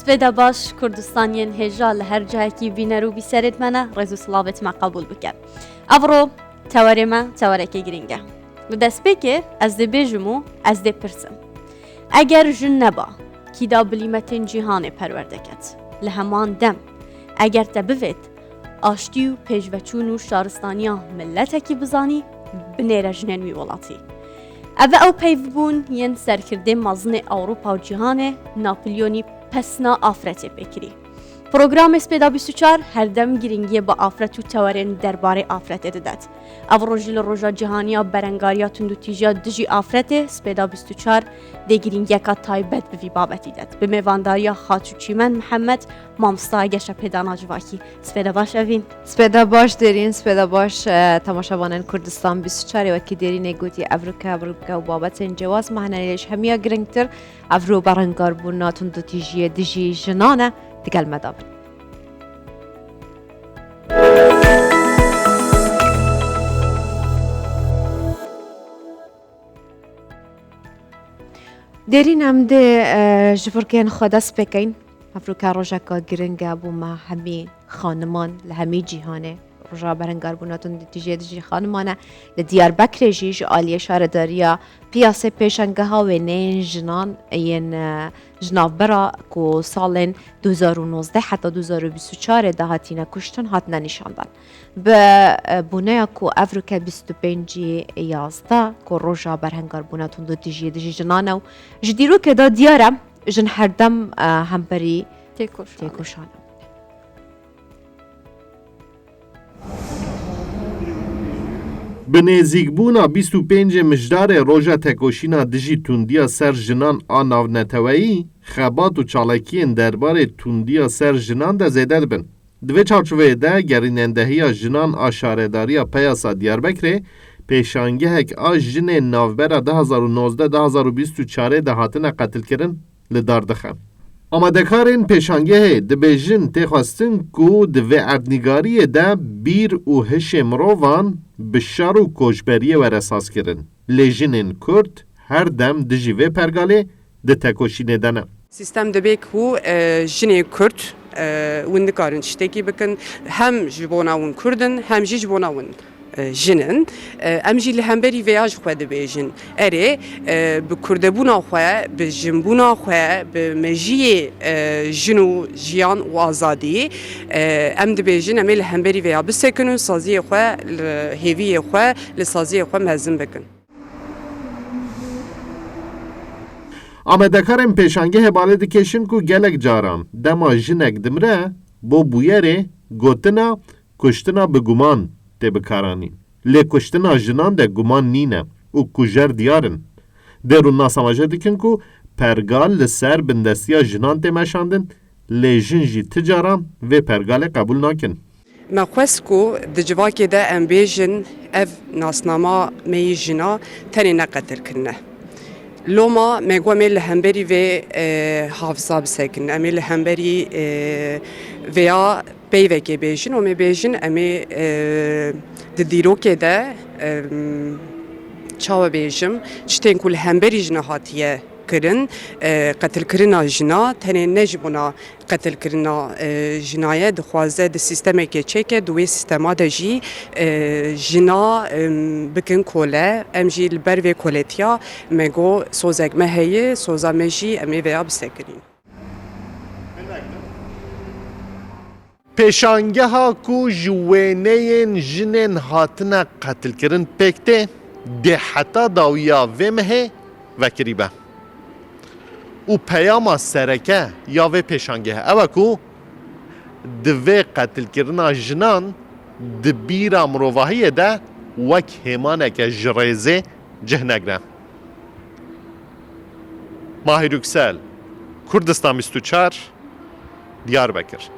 سبدا باش كردستانيين هجا لهر جاكي بينرو بسرد منا رزو سلاوت ما قبول بكر افرو تورما توركي گرینگه و دست بکه از ده بیجمو از ده پرسم اگر جن نبا کی دا بلیمتین جهان پرورده کت لهمان دم اگر تبوید آشتی و پیجوچون و شارستانیا ملت کی بزانی بنیره جنین وی ولاتی او پیو بون ین سرکرده مزن اوروپا و جهان ناپلیونی پسنا آفرته بکری پروگرام سپیدا 24 هر دم گرینگی با آفرت و تورین درباره آفرت دادد. او روزیل روزا جهانیا برنگاریا تندو تیجا دجی آفرت سپیدا 24 ده گرینگی که تایبت به بابتی داد. به میوانداریا خاطر چیمن محمد مامستا گشت پیدانا جواکی. سپیدا باش اوین. سپیدا باش درین سپیدا باش تماشاوانان کردستان 24 و کی درین گویی افریقا و بابت جواز مهنیش همیا گرینگتر افرو برنگار بونا تندو تیجی دجی جنانه دیگر مدام. درین هم ده جفرکن خداس بکین افریقا روزا که گرینگه بو ما همی خانمان لهمی جهانه روزا برنگار بوناتون دیجی خانمانه لدیار بکر جیج آلیه شارداریا پیاسه پیشنگه ها و نین جنان این جناف برا کو سالن 2019 حتی 2024 دهاتینا کشتن هاتنا نشاندن به بونه کو افریقا 25 یازده کو روزا برنگار بوناتون دیجی جنانه و جدیرو که دا دیارم جن هر دم هم بری تیکوشانه به نزدیکبونا 25 مجدار روژا تکوشینا دجی توندیا سر جنان آناو نتوایی خبات و چالکین درباره توندیا سر جنان ده زیده بن. دوی چارچوه ده گرینندهی جنان آشارداری پیاسا دیاربکره پیشانگه هک آج جن نوبر 2019-2024 ده هاتن قتل کرن لدار دخم. آمدکارین پیشانگه دبیجن تخواستن کو دوی اردنگاری ده بیر و هش مروان بشار و کوشبریه و رساس کرن. لیجنین کرد هر دم دجیوه پرگاله ده تکوشینه دنه. سیستم دبیک هو جنی کرد وندکارن شتکی بکن هم جبوناون کردن هم جبوناون جنن امجی لهمبری ویاج خود بیجن اره به کردبونا خو به جنبونا خو به مجی جنو جیان و آزادی ام دبیجن امیل لهمبری ویا بسکنن سازی خو هیوی خو لسازی خو مزن بکن آمدکارم پیشانگه هباله دکشن کو گلک جاران دما جنک دمره بو بویره گوتنا کشتنا بگومان te bikarani. Lê kuştina jinan de guman nîne û kujer diyarin. Derûn nasamaje dikin ku pergal li ser bindestiya jinan tê meşandin, lê jin jî ti caran vê pergalê qebûl nakin. Me xwest ku di civakê de em bêjin ev nasnama me jina tenê neqetilkirine. Loma me got em li hemberî vê hafza bisekin, em ê li hemberî vêya peyvekê bêjin û me bêjin em ê di dîrokê de çawa bêjim tiştên ku li hemberî jina hatiye kirin qetilkirina jina tenê ne ji bona qetilkirina jinaye dixwaze di sîstemekê çêke di wê sîstema de jî jina bikin kole em jî li ber vê koletiya me got sozek me heye soza me jî em ê vêya bisekirîn. Peşangeha ku ji wêneyên jinên hatine qetilkirin pêk tê dê heta dawiya vê mehê vekirî be. û peyama sereke ya vê pêşangehe ew e ku di vê qetilkirina jinan di bîra mirovahiyê de wek hêmaneke ji rêzê cih negre. Mahir Yüksel, Kurdistan 24, Diyarbakır.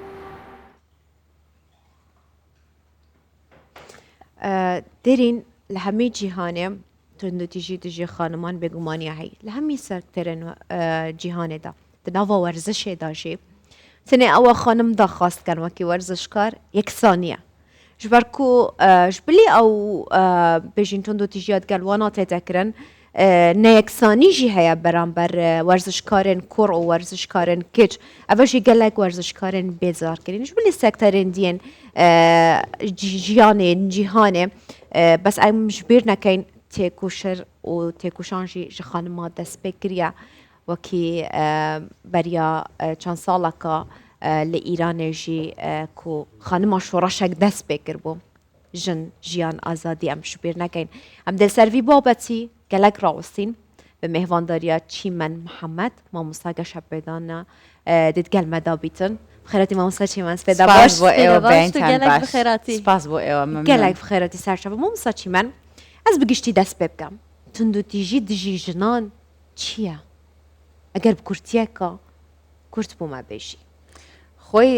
درین لهمی جهانه تندو تیجی خانمان بگمانی هی لهمی سرترن جهانه دا دنوا ورزش داشی تنه او خانم دا خواست کن وکی ورزشکار یک ثانیه جبرکو جبلی او بجین تندو تیجیات گلوانا تذکرن نەیەکسانیژی هەیە بەرامبەر وەرزشکارên کوڕ و وەرزشکارên کچ ئەڤەژی گەلێک وەرزشکارên بێزارکردنیش بلی سەکتەرên دیên ژیانێ جیهانێ بەس ئەمش بیر نەکەین تێکوشر و تێکوشانژی ji خانما دەست پێ کریە وەکی بەریا چەند ساڵەکە لە ئیرانێژی کو خانما شۆڕەشێک دەست پێ کرد بوو ژن ژیان ئازادی ئەم شبیر نەکەین ئەم دەسەروی بابەتی گەلک ڕاوستین بە مهوانداریە چیمەن محەممەد مامۆستا گەشەپێدانە دتگەلمەدا بیتن خێراتی مامۆستا چیمەن سپێدا باش بۆ ئێوە بەیانتان بخێراتی سپاس بۆ ئێوە گەلک بخێراتی سەرچەوە مامۆستا چیمەن ئەس بگشتی دەست پێ بکەم تند و تیژی دژی ژنان چییە؟ ئەگەر بکورتیەکە کورت بوومە بێژی خۆی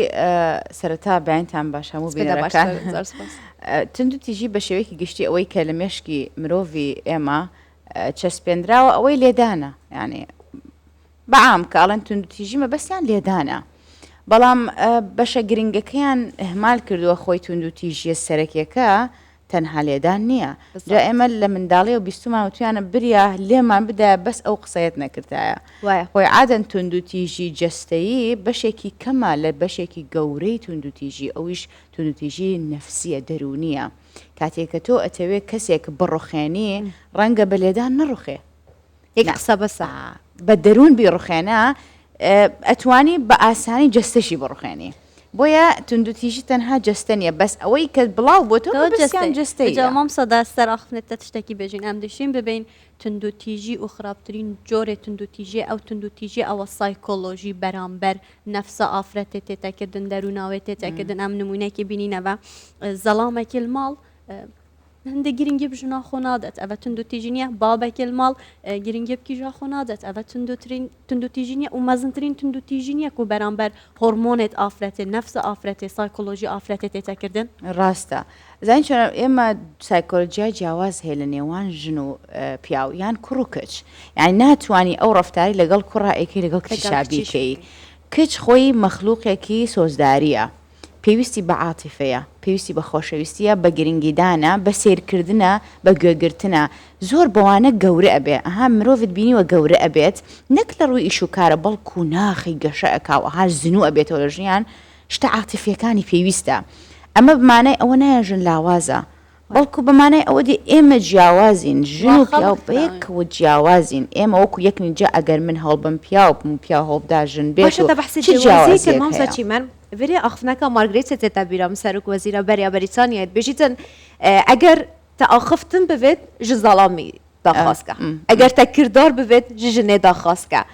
سەرەتا بەیانتان باش هەموو بینەرەکان تند و تیژی بە شێوەیەکی گشتی ئەوەی کە لە مێشکی مرۆڤی ئێمە چەسپێنراوە ئەوەی لێدانە یعنی بەعام کە ئەڵەن تند و تیژی مەبەستیان لێدانە بەڵام بەشە گرنگەکەیان ئەهمال کردووە خۆی تند و تیژیە سەرەکیەکە تەنها لێدان نییە جا ئێمە لە منداڵی و بیستمان وتویانە بریا لێمان بدایە بەس ئەو قسەیەت نەکردایە خۆی عادەن تند و تیژی جەستەیی بەشێکی کەمە لە بەشێکی گەورەی تند و تیژی ئەویش تند و تیژی نەفسیە دەرونیە کاتێککە تۆ ئەتەوێت کەسێک بڕوخێنی ڕەنگە بە لێدان نەڕوخێ یەک قسە بەسە بە دەروون بیڕوخێنە ئەتوانی بە ئاسانی جەستەشی بڕوخێنی بۆیە تند و تیژی تەنها جەستە نیە بەس ئەوەی کە بڵاو بۆ تۆ جەستەی مام سەدا سەراخنێتە تشتێکی بێژین ئەم دەشین ببین تند و تیژی و خراپترین جۆرێ تند و تیژی ئەو تند و تیژی ئەوە سایکۆلۆژی بەرامبەر نەفسە ئافرەتێ تێتەکردن دەروناوێ تێتەکردن ئەم نمونەیەکی بینینەوە زەڵامێکی ماڵ هەندێک گرنگی بژنا خۆ نادەت ئەوە تند و تیژی نیە بابێکی ماڵ گرنگی بکیژا خۆ نادەت ئەوە تند و تیژی نیە و مەزنترین تند و تیژی نیە و بەرامبەر هۆرمۆنێت ئافرەتێ نەفسە ئافرەتێ سایکۆلۆژی ئافرەتێ تێتەکردن ڕاستە زین چۆن ئێمە سایکۆلۆژیای جیاواز هەیە لە نێوان ژن و پیاو یان کوڕ و کچ یعنی ناتوانانی ئەو ڕەفتاری لەگەڵ کوڕائێکی لەگەڵ کچشابیکەی کچ خۆی مەخلووقێکی سۆزداریە پێویستی بە عاتیفەیە پێویستی بە خۆشەویستیە بە گرنگیدانە بە سیرکردنە بە گوێگرتنە زۆر بەوانە گەورە ئەبێ ئەها مرۆڤت بینیوە گەورە ئەبێت نەک لە ڕووی ئیشوکارە بەڵکو ناخی گەشە ئەکاوە هەر زنوو ئەبێتەوە لە ژیان شتە عاتیفیەکانی پێویستە ئەمە بمانای ئەوە نایژن لاوازە بەڵکو بمانای ئەوە دی ئێمە جیاوازین ژن و پیاو بەیەکەوە جیاوازین ئێمە وەکو یەکنی جا ئەگەر من هەڵبم پیاو بم پیا هەڵبدا ژن بێت مامۆستا من veri axfneka Margaret teta biram serok wezîra Beriya Brîtanyayê bêjîtin eger te axiftin bivêt ji zalamî daxwaska eger te kirdar bivêt ji jinê daxwaska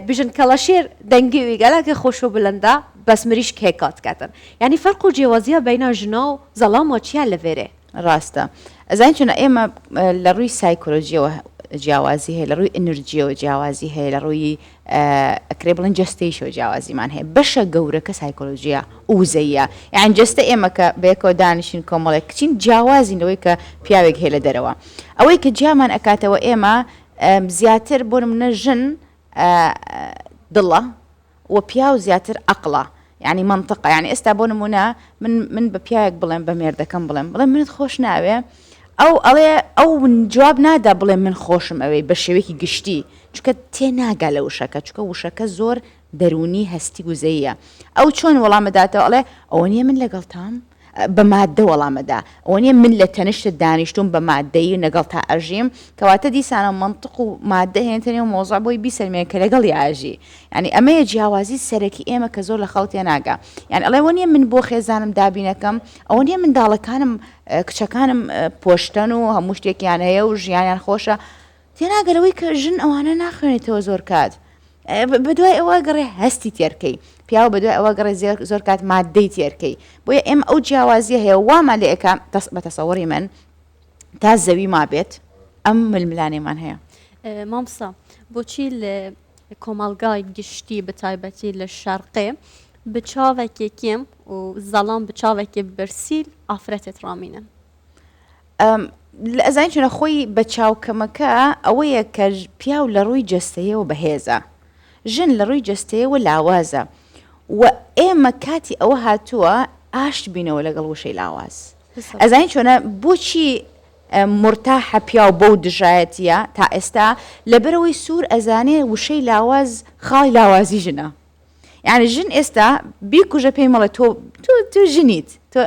bijin kelaşêr dengê wî gelekî xweş û bilind e bes mirîş kêka diketin yanî ferq û cêwaziya beyna jina û zalama çi ye li vêrê ڕاستە ئەزان چونە ئێمە لە ڕووی سایکۆلۆژیەوە جیاوازی هەیە لە ڕووی ئەنرژیەوە جیاوازی هەیە لە ڕووی ئەکرێ بڵێن جەستەیشەوە جیاوازیمان هەیە بەشە گەورەکە سایکۆلۆژیە وزەیە یان جەستە ئێمە کە بەیەکەوە دانیشین کۆمەڵێک کچین جیاوازینەوەی کە پیاوێک هەیە لە دەرەوە ئەوەی کە جیامان ئەکاتەوە ئێمە زیاتر بۆ نمونە ژن دڵە و پیاو زیاتر عەقڵە یعنی منطقة یعنی ئێستا بۆ نمونە من بە پیاوێک بڵێم بە مێردەکەم بڵێم منت خۆش ناوێ ئەو ئەڵێ ئەو جواب نادا بڵێ من خۆشم ئەوەی بە شێوەیەکی گشتی چونکە تێناگا لە وشەکە چونکە وشەکە زۆر دەرونی هەستی گوزەیە ئەو چۆن وەڵامەداتەوە ئەڵێ ئەوە نییە من لەگەڵ تام بە مادە وەڵامەدا ئەوە نییە من لە تەنیشت دانیشتوم بە مادەی لەگەڵ تا ئەژیم کەواتە دیسانە منطق و مادە هێنتەنێ و مۆزع بۆی بیسەلمێن کە لەگەڵ یاژی ینی ئەمەیە جیاوازی سەرەکی ئێمە کە زۆر لە خەڵکیان ناگا یعنی ئەڵێ ئەوە نییە من بۆ خێزانم دابینەکەم ئەوە نییە منداڵەکانم کچەکانم پۆشتن و هەموو شتێکیان هەیە و ژیانیان خۆشە تێناگەرەوەی کە ژن ئەوانە ناخوێنێتەوە زۆر کات بەدوای ئەوە گەڕێ هەستی تێرکەی پیاو بەدوای ئەوە گەڕێ زۆر کات مادەی تێرکەی بۆیە ئێمە ئەو جیاوازیە هەیە وامان لێ ئەەکە بە تەسەوەری من تا زەوی ما بێت ئەم ململانێمان هەیە مامسا بۆچی لە کۆمەڵگای گشتی بە تایبەتی لە شەرقێ بچاوێکی کێم و زەڵام بچاوێکی برسیل ئافرەتێت ڕامینن ئەزان چونە خۆی بە چاوکەمەکە ئەوەیە کە پیاو لە ڕووی جەستەیەوە بەهێزە ژن لە ڕووی جەستەیەوە لاوازە و ئێمە کاتی ئەوە هاتووە ئاشت بینەوە لەگەڵ وشەی لاواز ئەزانی چۆنە بۆچی مرتاحە پیا و بەو دژایەتە تا ئێستا لەبەرەوەی سوور ئەزانێ وشەی لاواز خاڵی لاوازی ژنە یعنی ژن ئێستا بیکوژە پێی مەڵێ تۆ ژنیت تۆ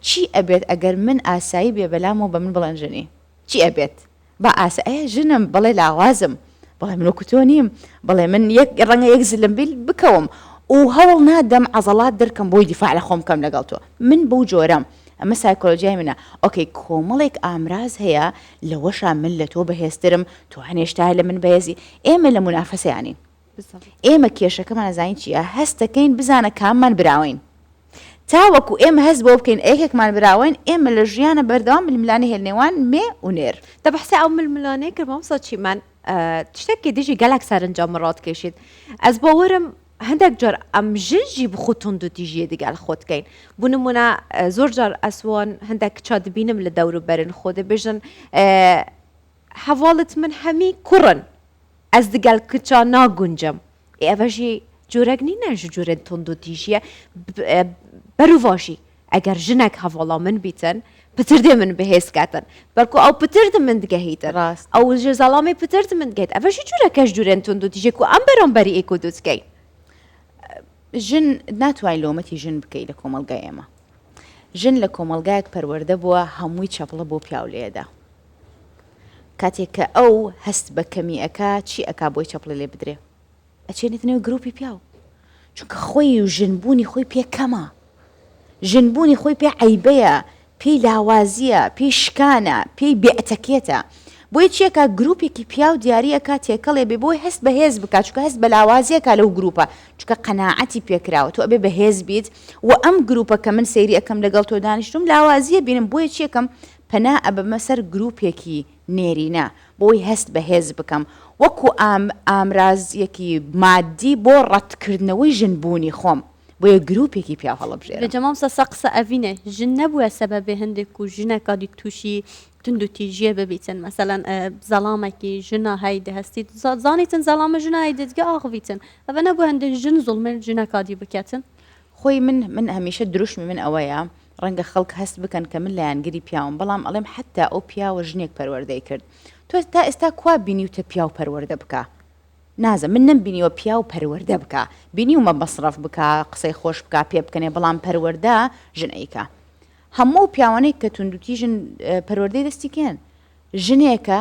چی ئەبێت ئەگەر من ئاسایی بێ بەلامەوە بە من بڵێن ژنی چی ئەبێت بە ئاسایی ژنم بڵێ لاوازم بڵێ من وەکو تۆ نیم بڵێ من ڕەنگە یەک زلمبیل بکەوم و هەوڵ نادەم عەزەڵات دەرکەم بۆی دیفاع لە خۆم کەم لەگەڵ تۆ من بەو جۆرەم ئەمە سایکۆلۆژیای منە ئۆکەی کۆمەڵێک ئامراز هەیە لەوەشا من لە تۆ بەهێزترم تۆ هەنێشتا لە من بەهێزی ئێمە لە منافەسەیانین ئێمە کێشەکەمان ئەزانین چیە هەستەکەین بزانە کاممان براوین تاوەکو ئێمە هەست بۆ بکەین ئەیەکێکمان براوین ئێمە لە ژیانە بەردەوام ململانی هێلنێوان مێ و نێر دەبحسە ئەو ململانەیە کرد مامۆستا چیمان تشتێکی دژی گەلک سەرنجام ڕات کێشید ئەس باوەرم هەندێک جار ئەم ژنجی بخۆتون دوتیژیە دیگەل خۆتکەین بوو نمونە زۆر جار ئەسوان هەندێک کچا دبینم لە دەوروبەرن خۆ دەبێژن هەواڵت من هەمی کوڕن ئەس دیگەل کچا ناگونجم ئێڤەژی جۆرەك نینە ژ جۆرە تۆندوتیژیە بەروڤاشی ئەگەر ژنێک هەواڵا من بیتن پتردێ من بەهێزکاتن بەڵکو ئەو پتردم من دگەهیتن ڕاست ئەو ژەزاڵامی پترد من دگەیت ئەڤەژی جۆرەکەش جورێن تۆندوتیژێک و ئەم بەرامبەری ئێک و دووتکەین ژن ناتوانین لۆمەتی ژن بکەی لە کۆمەلگای ئێمە ژن لە کۆمەلگایەک پەروەردە بووە هەمووی چەپڵە بۆ پیاو لێدا کاتێک کە ئەو هەست بە کەمی ئەکا چی ئەکا بۆی چەپڵە لێ بدرێ ئەچێنێتنەوە گروپی پیاو چونکە خۆی و ژنبوونی خۆی پێ کەمە ژنبوونی خۆی پێ عەیبەیە پێی لاوازیە پێی شکانە پێی بێئەتەکێتە بۆیە چیەکە گروپێکی پیاو دیارەکە تێکەڵێ بێ بۆی هەست بەهێز بکات چونکە هەست بە لاوازیەکە لەو گروپە چونکە قەناعەتی پێکراوە تۆ ئەبێ بەهێز بیت و ئەم گروپە کە من سەیری ئەەکەم لەگەڵ تۆ دانیشتم لاوازیە بینم بۆیە چیەکەم پەنا ئەبەمە سەر گروپێکی نێرینە بۆی هەست بەهێز بکەم وەکو ئامرازیەکی مادی بۆ ڕەتکردنەوەی ژنبوونی خۆم بۆیە گروپێکی پیاو هەڵەبژێرم بەجەمامسە سەقسە ئەڤینێ ژن نەبووە سەبەبێ هەندێک و ژنێکا تووشی تندوتیژیە ببیتن مثلەن زەڵامێکی ژنە هەیدە هەستیت زانیتن زەڵامە ژنە هەیدەتگە ئاغڤیتن ئەوە نەبوو هەندێک ژن زوڵمێن ژنەکادی بکەتن خۆی من هەمیشە دروشمی من ئەوەیە ڕەنگە خەڵک هەست بکەن کە من لایەنگری پیاوم بەڵام ئەڵێم حتا ئەو پیاوە ژنێک پەروەردەی کرد تۆ تا ئێستا کوا بینیوتە پیاو پەروەردە بکە نازە من نمبینیوە پیاو پەروەردە بکە بینیومە مەصرف بکە قسەی خۆش بکە پێ بکەنێ بەڵام پەروەردە ژنەیکە هەموو پیاوانەی کە توندوتی ژن پەروەردەی دەستیکەن ژنێکە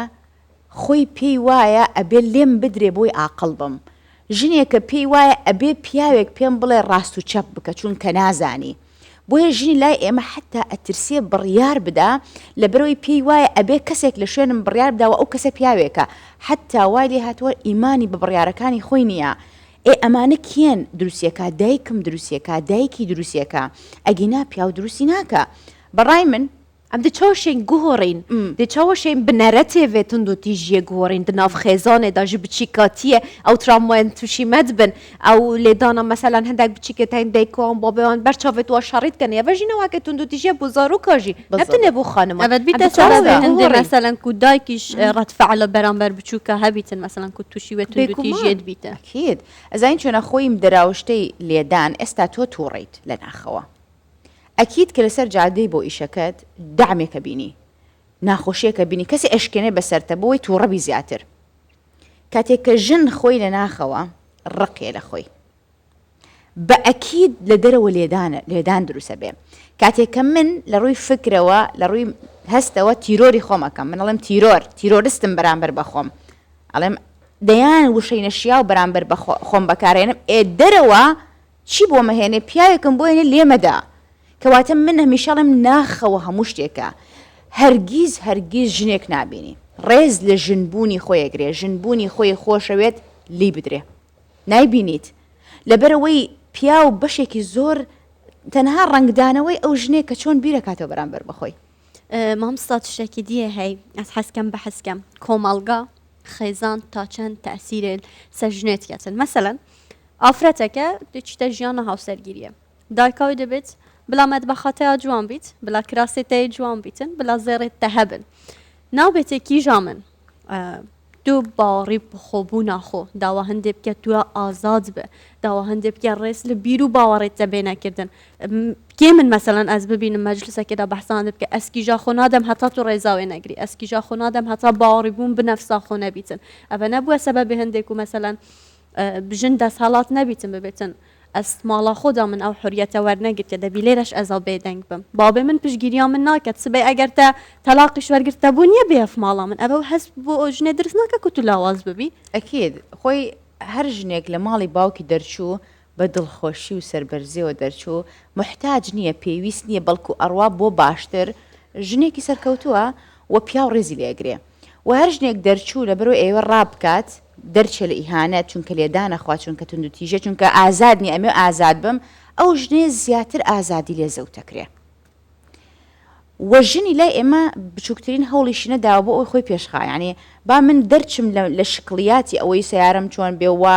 خۆی پێی وایە ئەبێ لێم بدرێ بۆی عاقڵ بم ژنێکە پێی وایە ئەبێ پیاوێک پێم بڵێ ڕاست و چەپ بکە چونکە نازانی بۆیە ژنی لای ئێمە حتا ئەترسێ بڕیار بدا لەبەرەوەی پێی وایە ئەبێ کەسێک لە شوێنم بڕیار بداوە ئەو کەسە پیاوێکە حتا وای لێ هاتووە ئیمانی بە بڕیارەکانی خۆی نییە ئەمانە کێن دروستیەکە دایکم دروستیەکە دایکی دروستیەکە ئەگینا پیاو دروستی ناکە بەڕای من ئەم دچاوشێن گوهۆڕین دچاوەشێن بنەرەتێ تندوتیژیە گوهۆڕین دناف خێزانێدا ژ بچیکاتیە ئەو ترامۆیان تووشی مەدبن ئەو لێدانە مەسەلەن هەندێک بچیکێتین دایکۆن بۆ بێوان بەرچاوێت وە شەڕیتکەن ێڤژینەوەکە تندوتیژیە بۆ زارۆکاژی نەبتنێ بۆ خانمە ئەوەت بیتە سەبەبێ هەندێ مەسەلەن کو دایکیش ڕەتفعلە بەرامبەر بچووکە هەبیتن مەسەلەن کو تووشیوێ تندوتیژیەت بیتە ئەکید ئەزانین چۆنە خۆیم دەراوشتەی لێدان ئێستا تۆ تووڕیت لە ناخەوە ئەکید کە لەسەر جادەی بۆ ئیشەکەت دامێکە بینی ناخۆشیەکە بینی کەسی ئەشکێنێ بەسەرتە بۆی تووڕەبی زیاتر کاتێک کە ژن خۆی لە ناخەوە ڕقێ لە خۆی بە ئەکید لە دەرەوە لێدان دروسە بێ کاتێک کە من لە ڕووی فکرەوە لە ڕووی هەستەوە تیرۆری خۆمەکەم من ئەڵێم تیرۆریستم بەرامبەر بە خۆم ئەڵێم دەیان وشەی نەشیا و بەرامبەر بە خۆم بەکارێنم دەرەوە چی بۆ مەهێنێ پیاوێکم بۆ هێنێ لێمەدا کەواتە من هەمیشەڵم ناخەوە هەموو شتێکە هەرگیز ژنێک نابینی ڕێز لە ژنبوونی خۆیەگرێ ژنبوونی خۆی خۆشەوێت لی بدرێ نایبینیت لەبەرەوەی پیا و بەشێکی زۆر تەنها ڕنگدانەوەی ئەو ژنێک کە چۆن بیرەکاتەوە بەرامبەر بەخۆی مامۆستا تشتێکی دیە هەی ئەس حەسکەم بە حەسکەم کۆمەڵگا خێزان تا چەند تەسیرێن سەر ژنێتکەتن مەسەلەن ئافرەتەکە دوچتە ژیانە هاوسەرگیریە دایکاوی دەبێت بلا مەدبەخەتەیە جوان بیت بلا کراسێتەیە جوان بیتن بلا زێڕێتە هەبن ناوبێتێکی ژامن تو باوەڕی بخۆبوونا خۆ داوا هەندێک بکە تو ئازاد بە داوا هەندێک بکە ڕێز لە بیر و باوەڕێت تەبێ نەکردن کێ من مەسەلەن ئەس ببینم مەجلسەکەدا بەحسان بکە ئەسکیژا خۆ نادەم هەتا تو ڕێزاوێ نەگری ئەسکیژا خۆ نادەم هەتا باوەڕی بوون بنەفسا خۆ نەبیتن ئەبە نەبووە سەبەبی هەندێک و مەسەلەن بژن دەسەڵات نەبیتن ببێتن ئەس ماڵا خۆدا من ئەو حوریەتە وەرنەگرتە دەبی لێرەش ئەزا بێدەنگ بم بابێ من پشگیریان من ناکات سبەی ئەگەر تە تەلاقیش وەرگرتە بوو نییە بێف ماڵا من ئەوە هەست بۆ ژنێ درست ناکە کو تو لاواز ببی ئەکید خۆی هەر ژنێک لە ماڵی باوکی دەرچوو بە دڵخۆشی و سەربەرزیەوە دەرچوو محتاج نییە پێویست نییە بەڵکو ئەڕوا بۆ باشتر ژنێکی سەرکەوتووە و پیا و ڕێزی لێگرێ و هەر ژنێک دەرچوو لە بەرەوە ئێوە ڕابکات دەرچێ لە ئیهانەت چونکە لێدانەخوا چونکە تونند و تیژە چونکە ئازادنی ئەمێ ئازاد بم ئەو ژنێ زیاتر ئازادی لێ زەوتەکرێ وە ژنی لای ئێمە بچووکترین هەوڵیشینە داوە بۆ ئەوی خۆی پێشخا یعنی با من دەرچم لە شکڵیاتی ئەوەی سیارم چۆن بێ وە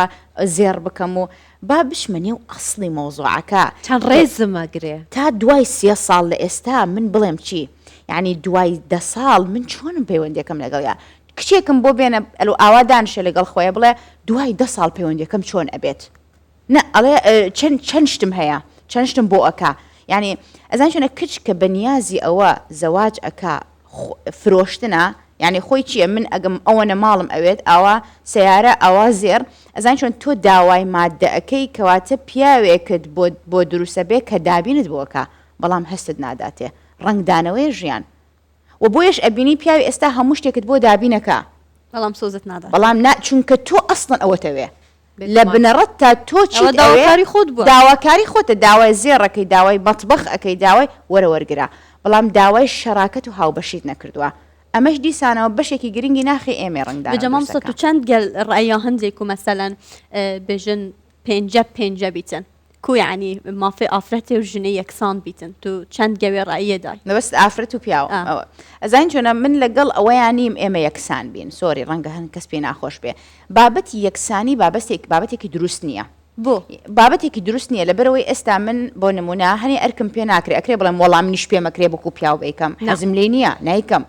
زێر بکەم و با بشمە نێو ئەسڵی مۆزوعەکە چەند ڕێزمەگرێ تا دوای 3 ساڵ لە ئێستا من بڵێم چی یعنی دوای 10 ساڵ من چۆنم پەیوەندیەکەم لەگەڵیا کچێکم بۆ بێنە ئەلو ئاوا دانشە لەگەڵ خۆیە بڵێ دوای 10 ساڵ پەیوەندیەکەم چۆن ئەبێت نە ئەڵێ چەند شتم هەیە چەند شتم بۆ ئەکا یعنی ئەزان چۆنە کچ کە بەنیازی ئەوە زەواج ئەکا فرۆشتنە یعنی خۆی چییە من ئەگەم ئەوەنە ماڵم ئەوێت ئاوا سیارە ئاوا زێر ئەزان چۆن تۆ داوای مادەەکەی کەواتە پیاوێکت بۆ دروستە بێ کە دابینت بۆکە بەڵام هەستت ناداتێ ڕنگدانەوەی ژیان و بۆیش ئەبینی پیاوی ئێستا هەموو شتێکت بۆ دابینەکە بەڵام سۆزت نادا بەڵام چونکە تۆ ئەسڵن ئەوەتەوێ لە بنەڕەت تا تۆ چیت داواکاری خۆت بووە داواکاری خۆتە داوای زێڕەکەی داوای مەتبەخ ئەەکەی داوای وەرە وەرگرا بەڵام داوای شەراکەت و هاوبەشیت نەکردووە ئەمەش دیسانەوە بەشێکی گرنگی ناخی ئێمە ڕنگدا بەجەمام سە تو چەند گەل ڕأیا هەندێک و مەسەلەن بێژن پێنجە بیتن کو یعنی مافی ئافرەتێ و ژنە یەکسان بیتن تو چەند گەوێ ڕأیەدای نەوەست ئافرەت و پیاوە ئەزان چۆنە من لەگەڵ ئەوەیان نیم ئێمە یەکسان بین سۆری ڕەنگە هەن کەس پێ ناخۆش بێ بابەتی یەکسانی بابەتێکی دروست نییە بۆ بابەتێکی دروست نییە لەبەرەوەی ئێستا من بۆ نمونە هەنی ئەرکم پێ ناکرێ ئەکرێ بڵێم وەڵام منیش پێمەکرێ بکو پیاو بیکەم حەزم لێ نییە نیکەم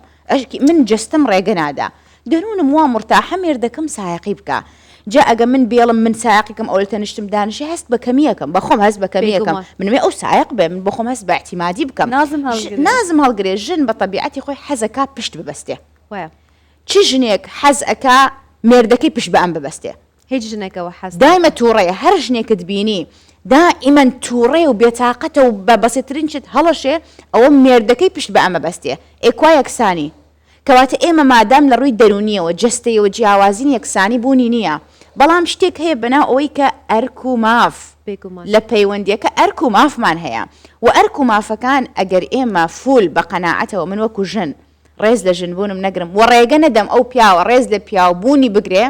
من جستم ڕێگە نادا دەروونم وا مرتاحە مێردەکەم سایقی بکە جا ئەگە من بێڵم من سایقیکەم ئەو لە تەنیشتم دانیشی هەست بە کەمیەکەم بەخۆم هەست بە کەمیەکەم منێ ئەو سایق بێ من بەخۆم هەست بە احتیمادی بکەم نازم هەڵگرێ ژن بە تەبیعەتی خۆی حەزەکە پشت ببەستێ چی ژنێک حەز ئەکا مێردەکەی پشت بە ئەم ببەستێ هیچ ژنێکەوە حەز دایمە تووڕەیە هەر ژنێکت بینی دائما تووڕێ و بێتاقەتە و بە بەسێترین شت هەڵەشێ ئەوە مێردەکەی پشت بە ئەمە بەستێ ئێکوا یەکسانی کەواتە ئێمە مادام لە ڕووی دەرونیەوە جستەیەوە جیاوازین یەکسانی بوونی نییە بەڵام شتێک هەیە بنا ئەوەی کە ئەرک و ماف لە پەیوەندیەکە ئەرک و مافمان هەیە و ئەرک و مافەکان ئەگەر ئێمە فول بە قەناعەتەوە من وەکو ژن ڕێز لە ژنبوونم نەگرم و ڕێگە نەدەم ئەو پیاوە ڕێز لە پیاوبوونی بگرێ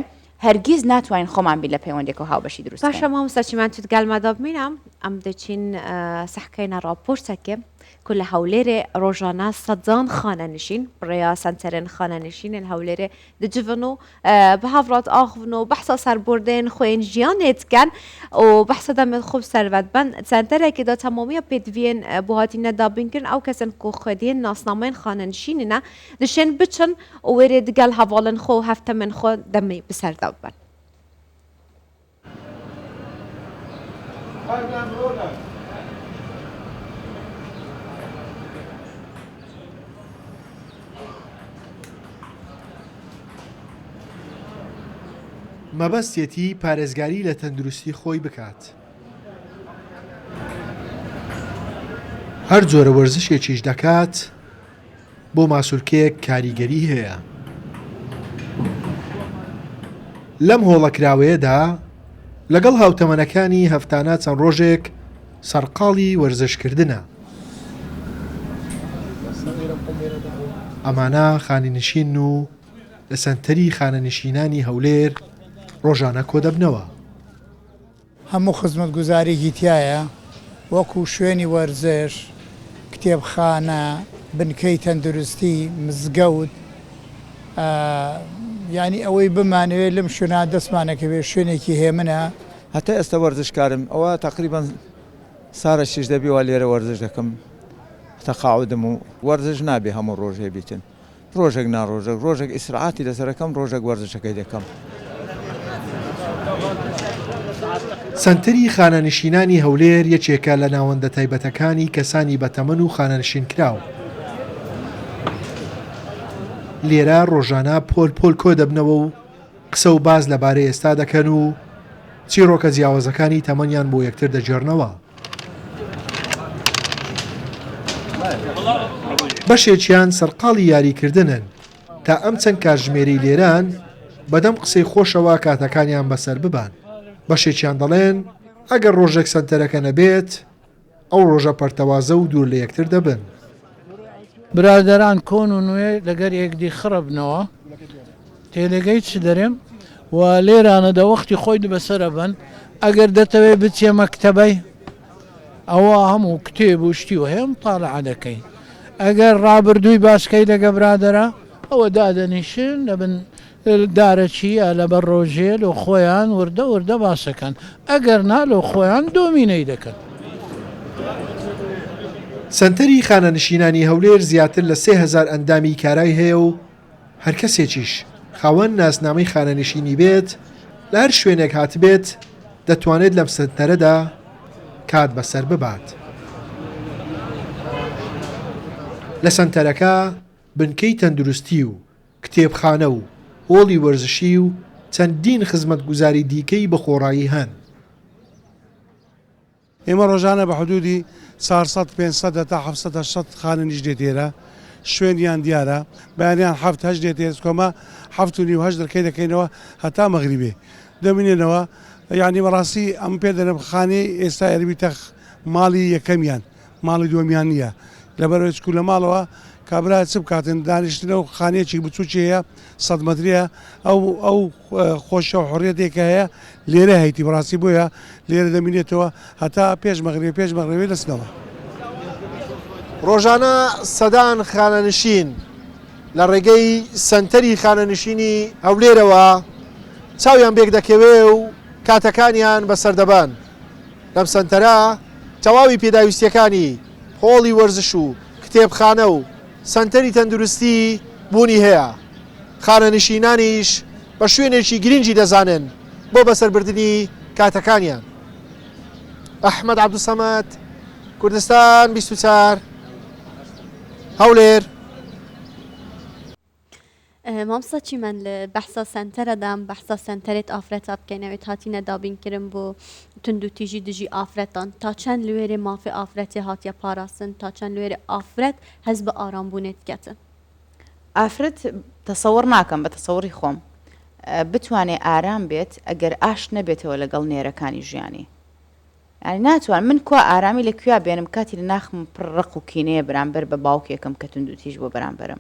هەرگیز ناتوانین خۆمان بی لە پەیوەندێک و هاوبەشی دروست باشە مامۆستاچیمان توت گەلمەدا بمینم ئەم دەچین سەحکەینە ڕاپۆرتەکە کو لە هەولێرێ ڕۆژانە سەدان خانەنشین بڕێیا سنتەرن خانەنشینن هەولێرێ دەجڤن و بەهاڤڕات ئاخڤن و بەحسا سەربردێن خوێن ژیانێتکەن و بەحسە دەمێت خوب سەرڤەت بن سنتەرێکیدا تەمامیە پێدوێن بۆ هاتینە دابینکردن ئەو کەسن کۆ خودێن ناسنامەین خانەنشینە دەشێن بچن و وێرێ دگەل هەواڵن خۆ هەفتە من خۆ دەمی بسەردا بن. مەبەستێتی پارێزگاری لە تەندروستی خۆی بکات. هەر جۆرە وەرزشێکیش دەکات بۆ ماسوولکەیەک کاریگەری هەیە. لەم هۆڵەکراوەیەدا لەگەڵ هاوتەمەنەکانی هەفتانە چەند ڕۆژێک سەرقاڵی وەرزشکردنە. ئەمانە خانەنشین و لە سەنتەری خانەنشینانی هەولێر ڕۆژانە کۆ دەبنەوە. هەموو خزمەتگوزارێکی تایە وەکو شوێنی وەرزش، کتێبخانە، بنکەی تەندروستی، مزگەوت، ینی ئەوەی بمانەوێت لەم شوێنە دەستمانەکە بێ شوێنێکی هێمنە. هەتا ئێستا وەرزشکارم ئەوە تقریبان سارە شش دەبیەوە لێرە وەرزش دەکەم تەقاعودم و وەرزش نابێ هەموو ڕۆژێ بیتن ڕۆژێک ناڕۆژێک ڕۆژێک ئیسراعاتی لەسەرەکەم ڕۆژێک وەرزشەکەی دەکەم. سنتەری خانەنشینانی هەولێر یەکێکە لە ناوەندە تایبەتەکانی کەسانی بەتەمەن و خانەنشین کراو. لێرە ڕۆژانە پۆل کۆ دەبنەوە و قسە و باز لەبارەی ئێستا دەکەن و چیرۆکە جیاوازەکانی تەمەنیان بۆ یەکتر دەجێڕنەوە. بەشێکیان سەرقاڵی یاریکردنن تا ئەم چەند کاتژمێرەی لێران بەدەم قسەی خۆشەوە کاتەکانیان بەسەر ببان. بەشێکیان دەڵێن ئەگەر ڕۆژێک سەنتەرەکە نەبێت ئەو ڕۆژە پەرتەوازە و دوور لە یەکتر دەبن. برادران کۆن و نوێ لەگەر یەکدی خڕبنەوە تێلەگەی چ دەرێم و لێرانە دەوەختی خۆی بەسرە بن ئەگەر دەتەوێت بچێ مەکتەبەی ئەوە هەموو کتێب و شتی و هەیە مطالعە دەکەی. ئەگەر ڕابردووی باسکەی لەگە برادرە ئەوە دادەنیشن لەبن دارەچیە لەبەر ڕۆژێ لە خۆیان وردە باسەکەن ئەگەر نا لە خۆیان دۆمینەی دەکەن. سنتەری خانەنشینانی هەولێر زیاتر لە 3000 ئەندامی کارای هەیە و هەر کەسێکیش خاوەن ناسنامەی خانەنشینی بێت لە هەر شوێنێک هاتبێت دەتوانێت لەم سنتەرەدا کات بەسەر ببات. لە سنتەرەکە بنکەی تەندروستی و کتێبخانە و هۆڵی وەرزشی و چەندین خزمەتگوزاری دیکەی بە خۆڕایی هەن. ئێمە ڕۆژانە بە حدودی 400 تا 700 خانەنیش دێت ئێرە شوێنیان دیارە بەیانیان 7 دێت کۆمە 7.5 دەرکەی دەکەینەوە هەتا مەغریبێ دەمێنێنەوە. یعنی بەڕاستی ئەم پێ دەرم خانەی ئێستا ئەربیتە ماڵی یەکەمیان ماڵی دووەمیان نییە لەبەرەوەی چکو لە ماڵەوە کابرا چ بکاتن دانیشتنەوە خانەیەکی بچووکی هەیە 100 مەتریە ئەو خۆشە و حڕێتێکە هەیە لێرە هەیتی بەڕاستی بۆیە لێرە دەمینێتەوە هەتا پێش مەغربی دەستنەوە. ڕۆژانە سەدان خانەنشین لە ڕێگەی سنتەری خانەنشینی هەولێرەوە چاویان بێک دەکەوێ و کاتەکانیان بەسەردەبان. لەم سنتەرە تەواوی پێداویستیەکانی هۆڵی وەرزش و کتێبخانە و سنتەری تەندروستی بوونی هەیە. خانەنشینانیش بە شوێنێکی گرنگی دەزانن بۆ بەسەربردننی کاتەکانیان. ئەحمەد عەبدوسەمەد، کوردستان 24 هەولێر. مامسا چی من لبحثا سنتر دام بحثا سنترت آفرتا بکنویت هاتینه دابین کرم بو تندو تیجی دجی آفرتان تا چند لویر مافی آفرتی هاتیا پاراسن تا چند لویر آفرت حزب آرام بونت کتن. ئافرەت تەسەوەڕ ناکەم بە تەسەوەڕی خۆم بتوانێ ئارام بێت ئەگەر ئاش نەبێتەوە لەگەڵ نێرەکانی ژیانی. یعنی ناتوان من کوا ئارامی لەکوێ بێنم کاتی لە ناخم پڕق و کینەیە بەرامبەر بە باوکێکم کە توندوتیژ بۆ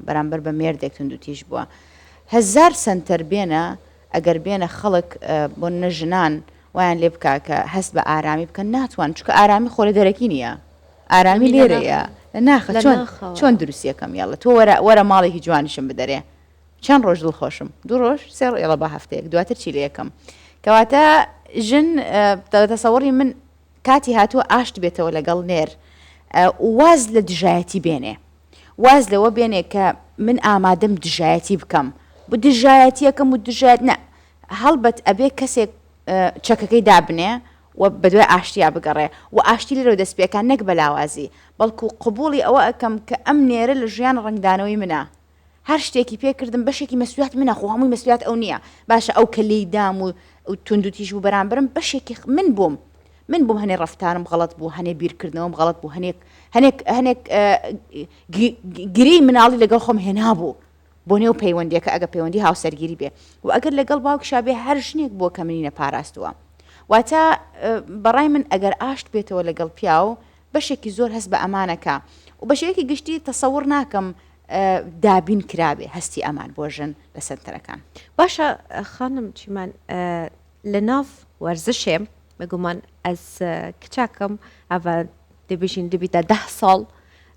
بەرامبەر بە مێردێک توندوتیژ بووە. 1000 سنتەر بێنە ئەگەر بێنە خەڵک بۆ نەژنان ویان لێ بکا کە هەست بە ئارامی بکەن ناتوان چکە ئارامی خۆرە دەرەکی نییە ئارامی لێرەیە لە ناخە چۆن دروستیەکەم یاڵە تۆ وەرە ماڵێکی جوانیشم بدەرێ چەند ڕۆژ دڵخۆشم 2 ڕۆژ 3 ڕۆژ بە هەفتەیەک دواتر چی لە یەکەم کەواتە ژن تەسەوەڕی من کاتی هاتووە ئاشت بێتەوە لەگەڵ نێر واز لە دژایەتی بێنێ واز لەوە بێنێ کە من ئامادەم دژایەتی بکەم بۆ دژایەتیەکەم و دژایەت نە هەڵبەت ئەبێ کەسێک چەکەکەی دابنێ و بەدوای ئاشتیا بگەڕێ و ئاشتی لەرەوە دەستپێکان نەک بەلاوازی بەڵکو قبوڵی ئەوە ئەەکەم کە ئەم نێرە لە ژیان ڕنگدانەوەی منە هەر شتێکی پێکردم بەشێکی مەسوولات منە خۆ هەمووی مەسوولات ئەو نییە باشە ئەو کەلەی دام و توندوتیژ و بەرامبرم بەشێکی من بووم هەنێ ڕەفتارم غەڵەت بوو هەنێ بیرکردنەوەم غەڵەت بوو هەنێک گری مناڵی لەگەڵ خۆم هێنابوو بۆ نێو پەیوەندیەکە ئەگە پەیوەندی هاوسەرگیری بێ و ئەگەر لەگەڵ باوکشا بێ هەر ژنێک بۆ کە منی نەپاراستووە واتە بەڕای من ئەگەر ئاشت بێتەوە لەگەڵ پیاو بەشێکی زۆر هەست بە ئەمانەکە و بەشێکی گشتی تەسەوڕ ناکەم دابین کرابێ هەستی ئەمان بۆ ژن لە سەنتەرەکان باشە خانم چیمان لە ناو وەرزشێ بگومان ئەس کچاکەم ئەوە دەبێژین دەبیتە 10 ساڵ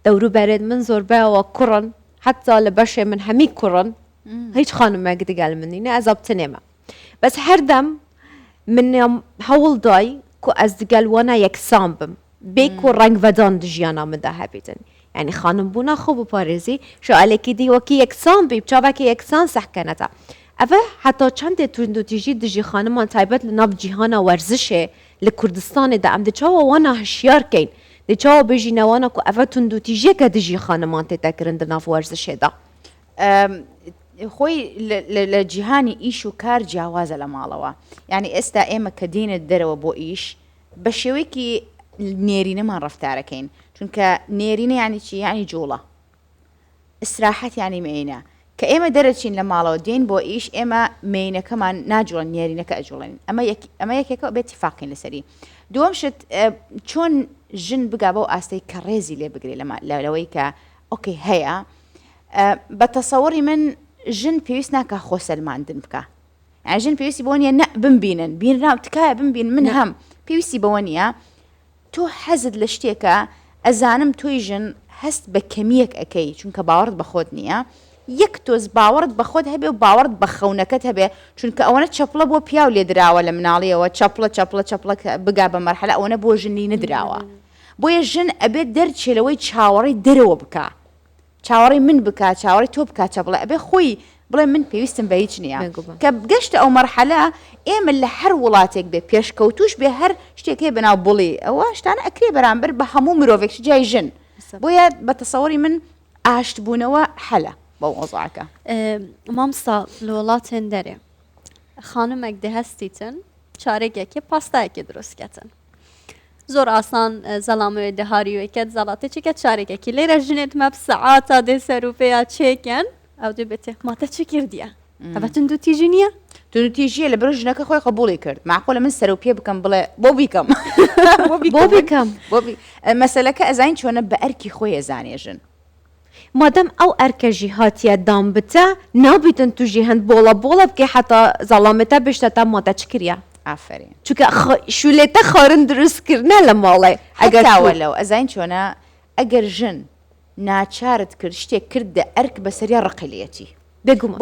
دەوروبەرێت من زۆربەیەوە کوڕن حتا لە بەشێ من هەمی کوڕن هیچ خانمێک دیگەل منینە ئەز بتنێمە بەس هەردەم من هەوڵ دای کو ئەس دیگەل وانە یەکسان بم بێک و ڕنگڤەدان ژیانە مدا هەبێتن یعنی خانم بوونا خۆ بپارێزی شعالێکی دیوەکی یەکسان بی چاوەکی یەکسان سەحکەنەتە ئەvە حتا چەندێ توندوتیژی دژی خانمان تایبەت لە ناو جیهانە وەرزشێ لە کوردستانێدا ئەم دچاوە وانە هەشیارکەین دچاوە بژینەوانە و ئەvە توندوتیژیەکە دژی خانمان تێتەکردن لە ناو وەرزشێدا خۆی لە جیهانی ئیش و کار جیاوازە لە ماڵەوە یعنی ئێستا ئێمە کە دێنێت دەرەوە بۆ ئیش بە شێوەیەکی نێرینەمان ڕفتارەکەین چونکە نێرینە یعنی چی یعنی جوڵە ئستراحەت یعنی مێینە کە ئێمە دەرەچین لە ماڵەوە دێن بۆ ئیش ئێمە مێینەکەمان ناجوڵن نێرینەکە ئەجوڵێن ئەمە یەکێکە بێت تیفاقین لەسەری دووەم شت چۆن ژن بگا بۆ ئاستەی کە ڕێزی لێ بگرێ لەوەی کە ئۆکەی هەیە بە تەسەوەری من ژن پێویست ناکە خۆسەلماندن بکە ژن پێویستی بۆ نیە نە بمبینن بینراو تکایە بمبین من هەم پێویستی بەوە نییە تۆ حەزت لە شتێکە ئەزانم تۆی ژن هەست بە کەمیەک ئەەکەی چونکە باوەڕت بە خۆت نییە یەک تۆز باوەڕت بە خۆت هەبێ و باوەڕت بە خەونەکەت هەبێ چونکە ئەوەنە چەپڵە بۆ پیاو لێ دراوە لە مناڵیەوە چەپڵە بگا بە مەرحەلە ئەوەنە بۆ ژنی نەدراوە بۆیە ژن ئەبێت دەرچێلەوەی چاوەڕی دەرەوە بکە چاوەڕی من بکە چاوەڕی تۆ بکە چەپڵە ئەبێ خۆی بڵێ من پێویستم بە هیچ نییە کە گەشتە ئەو مەرحەلە ئێمە لە هەر وڵاتێک بێ پێشکەوتوش بێ هەر شتێکی بەناو بڵێ ئەوە شتانە ئەکرێ بەرامبەر بە هەموو مرۆڤێکی جای ژن بۆیە بە تەسەوەری من ئاشتبوونەوە حەلە بەو ئۆزاکە مامستا لە وڵاتێن دەرێ خانمێک دەهەستیتن چارێکێکی پاستایەکی دروستکەتن زۆر ئاسان زەڵامەوەی دەهاریوەکەت زەڵاتێکێکە چارێکێکی لێرە ژنێت مە سەعاتە دێ سەروپەیە چێکەن ئەو دێ بێتێ ماتە چ کردیە ئەvە توندوتیژی نییە توندوتیژیە لە بەرە ژنەکە خۆی قبوڵی کرد معقولە من سەر و پێ بکەم بڵێ بۆ بیکەم بۆ بکەم مەسەلەکە ئەزین چۆنە بە ئەرکی خۆی ئەزانێژن مادەم ئەو ئەرکەژی هاتیە دام بتە نابیتن توژی هەند بۆڵە بکە حتا زەڵامەتە بشتە تا ماتە چ کریە ئافرین چونکە شولێتە خارن دروستکردە لە ماڵێ ئەگەراوە لەو ئەزین چۆنە ئەگەر ژن ناچارت کرد شتێک کردە ئەرک بەسەریە ڕقلەتی بگوم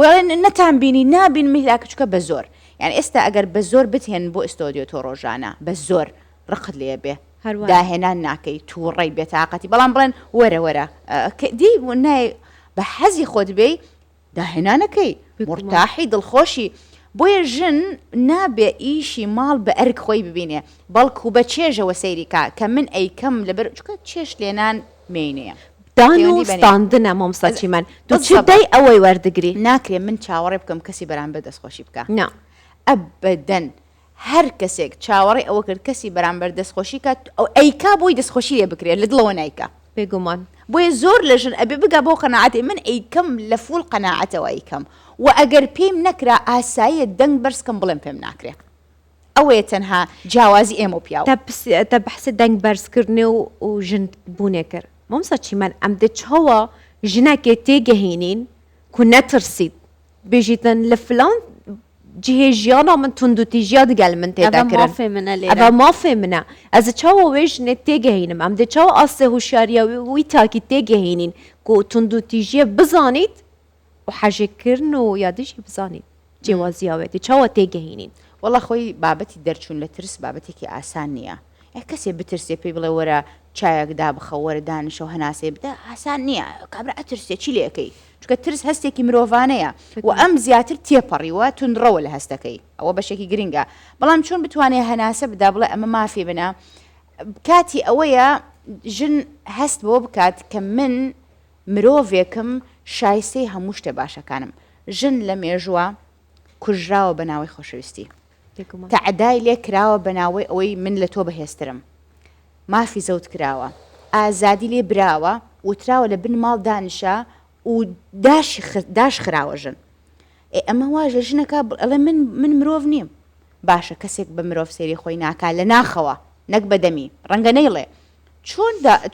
نەتان بینی نابین میلاکە چکە بە زۆر یعنی ئێستا ئەگەر بە زۆر بتێن بۆ ئستۆدیۆ تۆ ڕۆژانە بە زۆر ڕقت لێ بێ داهێنان ناکەی تووڕێی بێتاقەتی بەڵام بڵێن وەرە دی نای بە حەزی خۆت بێ داهێنانەکەی مرتاحی دڵخۆشی بۆیە ژن نابێ ئیشی ماڵ بە ئەرک خۆی ببینێ بەڵکو بە چێژەوە سەیریکا کە من ئەیکەم لەبەر چکە چێش لێنان مینەیە دان و ستاندنە مامساچی من تو چ دەی ئەوەی وەردەگری ناکرێ من چاوەڕێ بکەم کەسی بەرامبەر دەستخۆشی بکە نا ئەبەدەن هەر کەسێک چاوەڕێ ئەوە کرد کەسی بەرامبەر دەستخۆشی کات ئەو ئەیکا بۆی دەستخۆشی لێ بکرێت لە دڵەوە نایکە بێگومان بۆیە زۆر لە ژن ئەبێ بگا بۆ قەناعەتی من ئەیکەم لە فول قەناعەتەوە ئەیکەم و ئەگەر پێم نەکرا ئاساییە دەنگ بەرزکەم بڵێم پێم ناکرێ ئەوەیە تەنها جیاوازی ئێمە و پیاوە تە بەحسە دەنگ بەرزکردنێ و ژن بوونێ کرد مامساچی من ئەم دەچەوە ژنەکێ تێگەهێنین کو نەترسید بێژیتن لە فلان جهێ ژیانە من توندوتیژیا دگەل من تێداکردن ئەvە مافێ منە ئەز چاوە وێ ژنێت تێگەهێنم ئەم دەچەوە ئاستێ هوشیاریە وی تاکی تێگەهێنین کو توندوتیژیە بزانیت و حەژێکردن و یادیشی بزانیت جیوازیاوێتی چاوە تێگەهێنین وەڵا خۆی بابەتی دەرچوون لە ترس بابەتێکی ئاسان نییە کەسێ بترسێ پێی بڵێ وەرە چایەکدا بخەوەرە دانیشەوە هەناسێ بدە ئاسان نییە کابرا ئەترسێ چی لێەکەی چکە ترس هەستێکی مرۆڤانەیە و ئەم زیاتر تێپەڕیوە تونندڕەوە لە هەستەکەی ئەوە بەشێکی گرنگە بەڵام چۆن بتوانێت هەناسە بدا بڵێ ئەمە مافی بنە کاتی ئەوەیە ژن هەست بۆ بکات کە من مرۆڤێکم شایستەی هەموو شتێ باشەکانم ژن لە مێژووە کوژراوە بە ناوەی خۆشەویستی تەعدای لێ کراوە بە ناوەی ئەوەی من لە تۆ بەهێزترم مافی زەوت کراوە ئازادی لێ براوە وتراوە لە بن ماڵ دانیشە و داش خراوە ژن ئەمە واژە ژنەکە ئەڵێ من مرۆڤ نیم باشە کەسێک بە مرۆڤ سێری خۆی ناکا لە ناخەوە نەک بەدەمی ڕەنگە نەیڵێ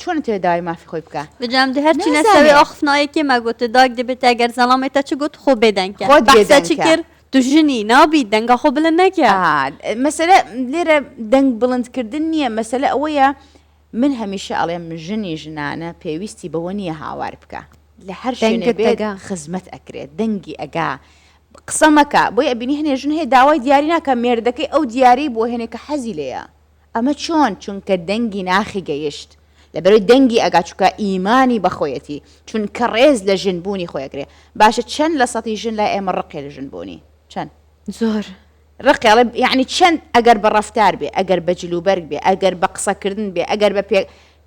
چۆن تێداوای مافی خۆی بکە بجام دە هەرچی نەسەوێ ئەخنایەکی مەگوتە داگ دەبێت ئەگەر زەڵامێتە چ گوت خۆ بێدەنکە بەحسە چی کرد تو ژنی نابی دەنگە خۆ بڵند نەکە مەسەلە لێرە دەنگ بڵندکردن نییە مەسەلە ئەوەیە من هەمیشە ئەڵێم ژنی ژنانە پێویستی بەوە نییە هاوار بکە لە هەر شوێنێ بێت خزمەت ئەکرێت دەنگی ئەگا قسە مەکە بۆی ئەبینی هەنێ ژن هەیە داوای دیاری ناکە مێردەکەی ئەو دیاری بۆ هێنێکە حەزی لێیە ئەمە چۆن چونکە دەنگی ناخی گەیشت لەبەرەوەی دەنگی ئەگاچووکە ئیمانی بەخۆیەتی چونکە ڕێز لە ژنبوونی خۆیەگرێ باشە چەند لە سەتی ژن لای ئێمە ڕقێ لە ژنبوونی چەند زۆر ڕقێڵێ یعنی چەند ئەگەر بە ڕەفتار بێ ئەگەر بە جلوبەرگ بێ ئەگەر بە قسەکردن بێ ئەگەر بە پێ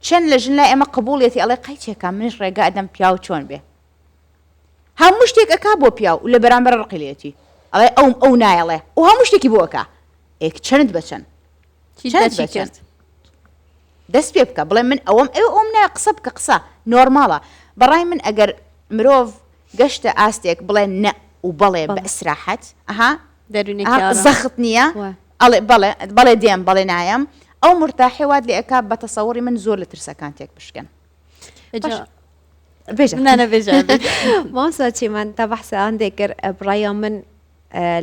چەند لە ژن لای ئێمە قبوڵێتی ئەڵێ قەیچێکە منش ڕێگە ئەدەم پیا و چۆن بێ هەموو شتێک ئەکا بۆ پیا و لە بەرامبەر ڕقیلێتی ئەڵێ ئەو نایەڵێ و هەموو شتێکی بۆکە ئێک چەند بەچەند کرد دەست پێ بکە بڵێ من ئەوم نایە قسە بکە قسە نۆرماڵە بەڕای من ئەگەر مرۆڤ گەشتە ئاستێک بڵێ نە و بەڵێ بە ئیسراحەت ئەها زەخت نییە ئەڵێ بەڵێ دێم بەڵێ نایم ئەو مرتاحی وات لێ ئەکا بە تەسەووری من زۆر لە ترسەکان تێک بشکەن مامۆستا چیمان تا بەحسە هەندێک کرد بڕایە من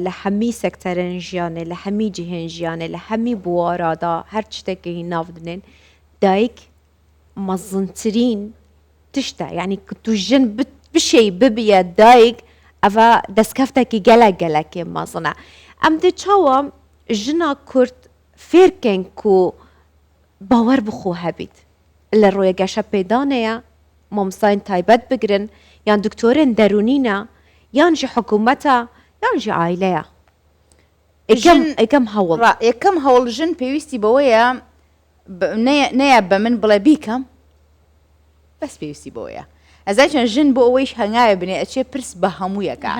لە هەمی سەکتەرن ژیانێ لە هەمی جیهێن ژیانێ لە هەمی بوارەدا هەر شتێکی ناودنێن دایک مەزنترین تشتە یعنی تو ژن بشەی ببیە دایک ئەڤە دەستکەفتێکی گەلەکێ مەزنە ئەم دێ چاوە ژنا کورد فێرکەن و باوەڕ بخۆ هەبیت لە ڕۆیە گەشە پێدانەیە مامۆستاین تایبەت بگرن یان دکتۆرên دەرونینە یان ژی حکوومەتە یان ژی عایلەیە یەکەم هەوڵ ژن پێویستی بەوەیە نەیە بە من بڵێ بیکەم بەس پێویستی بەوەیە ئەزای چەند ژن بۆ ئەوەیش هەنگاوێ بنێ ئەچێ پرس بە هەموویەکە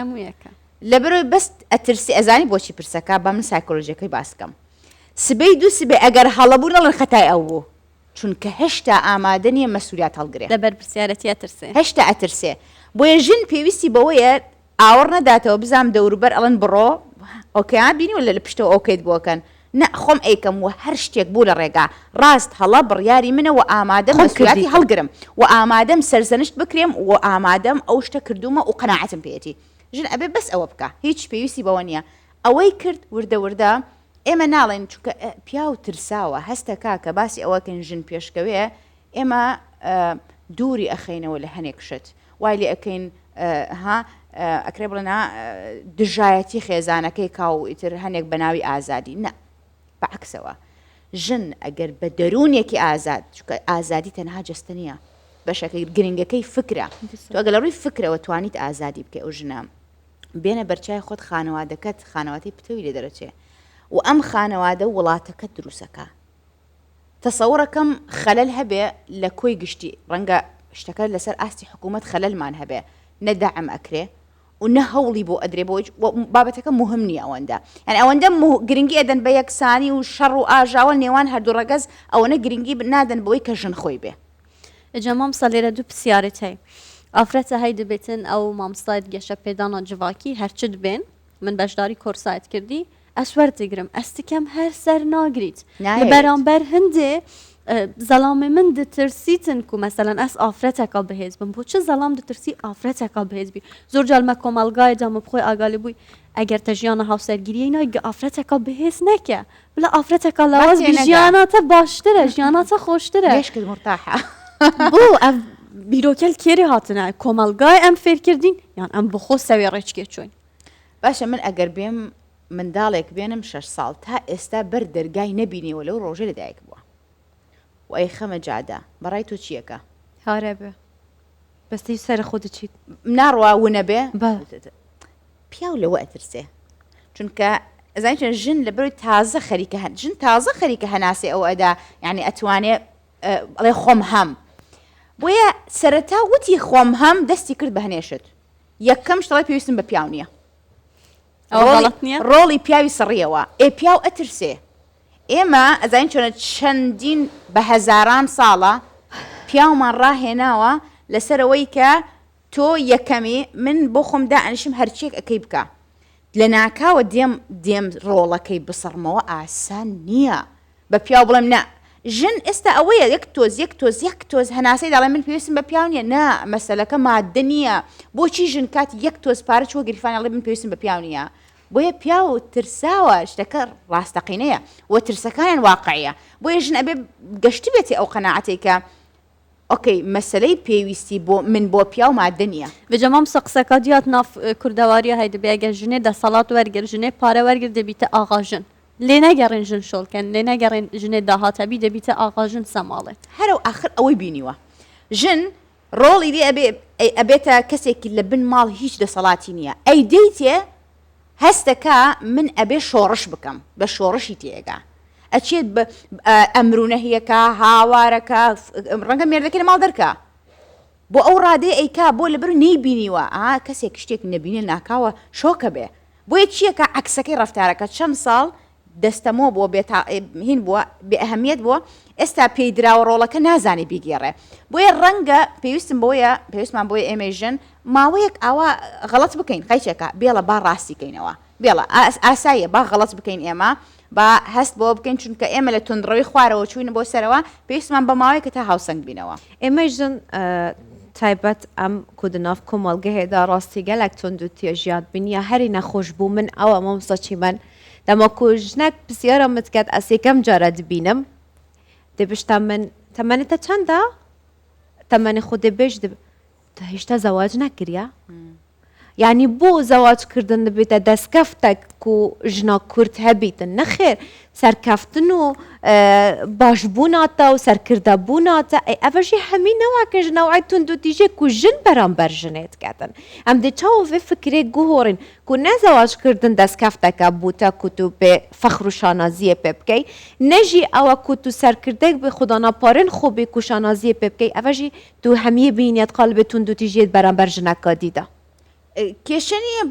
لەبەرەوەی بەست ئەترسی ئەزانی بۆچی پرسەکە بە من سایکۆلۆژیەکەی باسکەم سبەی دوو سبێ ئەگەر هەڵەبوو نەڵێن خەتای ئەو بوو چونکە هێشتا ئامادە نیە مەسوولیات هەڵگرێ لەبەر پرسیارەتی ئەترسێ هێشتا ئەترسێ بۆیە ژن پێویستی بەوەیە ئاوەڕ نەداتەوە بزام دەوروبەر ئەڵەن بڕۆ ئۆکەیان بینی ولا لە پشتەوە ئۆکەیت بۆکەن نە خۆم ئەیکەم و هەر شتێک بوو لە ڕێگا ڕاست هەڵە بڕیاری منە و ئامادەم مەسوولیاتی هەڵگرم و ئامادەم سەرزەنشت بکرێم و ئامادەم ئەو شتە کردومە و قەناعەتم پێێتی ژن ئەبێ بەس ئەوە بکە هیچ پێویستی بەوە نییە ئەوەی کرد وردە ئێمە ناڵێن چونکە پیا و ترساوە هەستەکە کە باسی ئەوەکەن ژن پێشکەوێ ئێمە دووری ئەخینەوە لە هەنێک شت وای لێ ئەەکەین ئەکرێ بڵێنا دژایەتی خێزانەکەی کاو ئیتر هەنێک بە ناوی ئازادی نە بەعکسەوە ژن ئەگەر بە دەرونێکی ئازاد چونکە ئازادی تەنها جەستە نییە بەشەکەی گرنگەکەی فکرە تو ئەگەر لە ڕووی فکرەوە توانیت ئازادی بکە ئەو ژنە بێنە بەرچای خۆت خانەوادەکەت خانەواتی پتەوی لێ دەرەچێ و ئەم خانەوادە وڵاتەکە دروستەکە تەسەوڕەکەم خەلەل هەبێ لە کۆی گشتی ڕەنگە شتەکە لەسەر ئاستی حکوومەت خەلەلمان هەبێ نەداعم ئەکرێ و نە هەوڵی بۆ ئەدرێ بۆ بابەتەکە مهم نیە ئەوەندە یعنی ئەوەندە گرنگی ئەدەن بە یەکسانی و شەڕ و ئاژاوە نێوان هەردوو ڕەگەز ئەوەنە گرنگی نادەن بەوەی کە ژن خۆی بێ ئەجا مامۆستا لێرە دوو پرسیارت هەیە ئافرەتە هەی دەبێتن ئەو مامۆستایت گەشە پێدانە جڤاکی هەرچت بێن من بەشداری کۆرسایت کردی ئەس وەردەگرم ئەستەکەم هەر سەر ناگریت لە بەرامبەر هەندێ زەڵامی من دەترسیتن و مەسەلەن ئەس ئافرەتێکە بەهێز بم بۆ چه زەڵام دەترسی ئافرەتێکە بەهێز بی زۆر جالمە کۆمەلگایدا مە بخۆی ئاگالی بووی ئەگەر تە ژیانە هاوسەرگیریە نایگە ئافرەتێکە بەهێز نەکە بڵە ئافرەتێکە لەواز ژیاناتە باشترە ژیاناتە خۆشترە هێشکرد مرتاحە بۆ ئەف بیرۆکەل کێری هاتنە کۆمەلگای ئەم فێرکردین یان ئەم بخۆ سەوێ ڕێچکێ چۆین باشە من ئەگەر بێم منداڵێک بێنم 6 ساڵ تا ئێستا بەر دەرگای نەبینیەوە لەو ڕۆژە لەدایک بووە و ئەی خەمە جادا بەڕای تۆ چیەکە هارە بێ بەستی سەر خۆ دەچیت ناڕوا ونە بێ پیاو لەوە ئەترسێ چونکە ئەزانین چۆن ژن لە بەروی تازە خەریکە ژن تازە خەریکە هەناسێ ئەو ئەدا یعنی ئەتوانێ بڵێ خۆم هەم بۆیە سەرەتا وتی خۆم هەم دەستی کرد بە هەنێشت یەکەم شتڵی پێویستم بە پیاو نییە ڕۆڵی پیاوی سڕیەوە پیاو ئەترسێ ئێمە ئەزانین چۆنە چەندین بە هەزاران ساڵە پیاومان ڕاهێناوە لەسەرەوەی کە تۆ یەکەمی من بۆ خۆم دائنیشم هەرچێک ئەەکەی بکە لە ناکاوە دێم ڕۆڵەکەی بسڕمەوە ئاسان نییە بە پیاو بڵێم نە ژن ئێستا ئەوەیە یەک تۆز هەناسەی داڵێ من پێویستم بە پیاو نییە نا مەسەلەکە مادە نییە بۆچی ژن کاتی یەک تۆز پارە چوە گریفانەڵێ من پێویستم بە پیاو نییە بۆیە پیاو ترساوە شتەکە ڕاستەقینەیە و ترسەکانیان واقعیە بۆیە ژن ئەبێ گەشتی بێتی ئەو قەناعەتێک کە ئۆکەی مەسلەی پێویستی من بۆ پیاو مادە نییە بەجە مامۆستا قسەکە دیات ناف کوردەواریە هەیە دەبێ ئەگەر ژنێ دەسەڵات وەرگر ژنێ پارە وەرگر دەبیتە ئاغا ژن لێ نەگەڕێن ژن شۆڵکەن لێ نەگەڕێن ژنێ داهاتەبی دەبیتە ئاغاژن سەماڵێت هەرو آخر ئەوەی بینیوە ژن ڕۆڵی دی ئەبێتە کەسێکی لە بن ماڵ هیچ دەسەڵاتی نییە ئەی دەیتێ هەستەکە من ئەبێ شۆڕش بکەم بە شۆڕشی تێگا ئەچێت ئەمرونەهیەکە هاوارەکە ڕەنگە مێردەکە لە ماڵ دەرکە بۆ ئەو ڕادێ ئەیکا بۆ لەبەر نەیبینیوە کەسێک شتێک نەبینێ ناکاوە شۆکە بێ بۆیە چیەکە عکسەکەی ڕەفتارەکە چەند ساڵ دەستەمۆ بۆ هین بووە بێ ئەهەمیەت بووە ئێستا پێی دراوە ڕۆڵەکە نازانی بیگێڕێ بۆیە ڕەنگە پێویستمان بۆیە ئێمەژن ماوەیەک ئاوا غەڵەت بکەین خەیچێکە بێڵە با ڕاستیکەینەوە بێڵە ئاساییە با غەڵەت بکەین ئێمە با هەست بۆ بکەین چونکە ئێمە لە تونندڕەوەی خوارەوە چوینە بۆ سەرەوە پێویستمان بە ماوەیەکە تا هاوسەنگ بینەوە ئێمەژن تایبەت ئەم کودناف کۆمەڵگە هێدا ڕاستی گەلێک تند و تێژیات بینیە هەری نەخۆش بوو من ئەوە مەمسەچی من دەمەکو ژنێک پرسیارە متکات ئەسێکەم جارە دبینم دەبشتا من تەمەنێتە چەندە تەمەنی خۆ دەبێژ تا هێشتا زەواج نەکردە یعنی بۆ زەواجکردن دەبێتە دەستکەفتێک و ژنا کورد هەبیتن نەخێر سەرکەفتن و باشبووناتە و سەرکردەبووناتە ئەڤژی هەمینەوە کە ژنەوەی تند و تیژێک و ژن بەرامبەر ژنێت کاتن ئەم دێ چاوە vê fikirê guhorin ku ne zewajkirdin destkefteka bûte ku tu pê fexr û şanaziyê pê bikey ne jî ewa ku tu serkirdek bi xudanaparên xwe bê ku şanaziyê pê bikey ev jî tu hemiyê bîniyet qalbê tund û tîjiyê beramber jineka dîda کێشەنیە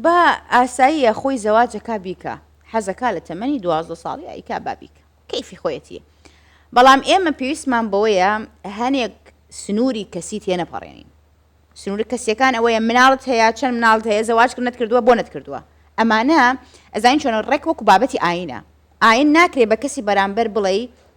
بە ئاساییە خۆی زەواجەکە بیکە حەزەکە لە تەمەنی 12 ساڵی ئایکا بابیکە کەیفی خۆیەتیە بەڵام ئێمە پێویستمان بەوەیە هەنێک سنووری کەسی تێ نەپەڕێنین سنووری کەسیەکان ئەوەیە مناڵت هەیە چەند مناڵت هەیە زەواجکردنت کردووە بۆ نەتکردووە ئەمانە ئەزانین چۆن ڕێک وەکو بابەتی ئاینە ئاین ناکرێ بە کەسی بەرامبەر بڵێ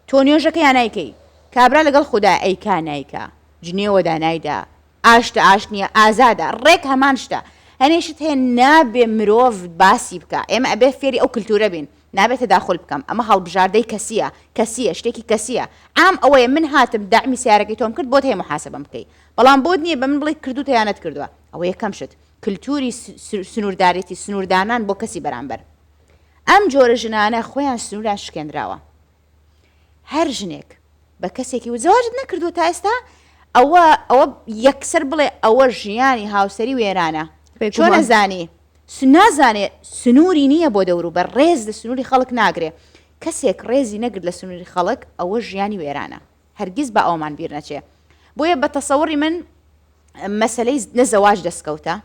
تۆ نوێژەکە یان نایکەی کابرا لەگەڵ خوددا ئەیکا نایکە جنێوەدا نایدا ئاشتە ئاش نییە ئازادە ڕێک هەمان شتە هەنێشت هەیە نابێ مرۆڤ باسی بکە ئێمە ئەبێ فێری ئەو کللتورە بین نابێتە داخل بکەم ئەمە هەڵبژاردەی کەسیە شتێکی کەسیە ئام ئەوەیە من هاتم داعمی سیارەکەی تۆم کرد بۆت هەیە محاسبەم بکەی بەڵام بۆت نییە بە من بڵێ کردو تیانەت کردووە ئەوە یەکەم شت کللتوری سنووردارێتی سنووردانان بۆ کەسی بەرامبەر ئەم جۆرە ژنانە خۆیان سنووران شکێنراوە هەر ژنێک بە کەسێکی و زەواجت نەکردووە تا ئێستا ئەوە یەکسەر بڵێ ئەوە ژیانی هاوسەری وێرانە چۆن نەزانێ نازانێ سنووری نییە بۆ دەور و بە ڕێز لە سنووری خەڵک ناگرێ کەسێک ڕێزی نەگرت لە سنووری خەڵک ئەوە ژیانی وێرانە هەرگیز بە ئەومان بیر نەچێ بۆیە بە تەسەوڕی من مەسەلەی نەزەواج دەستکەوتە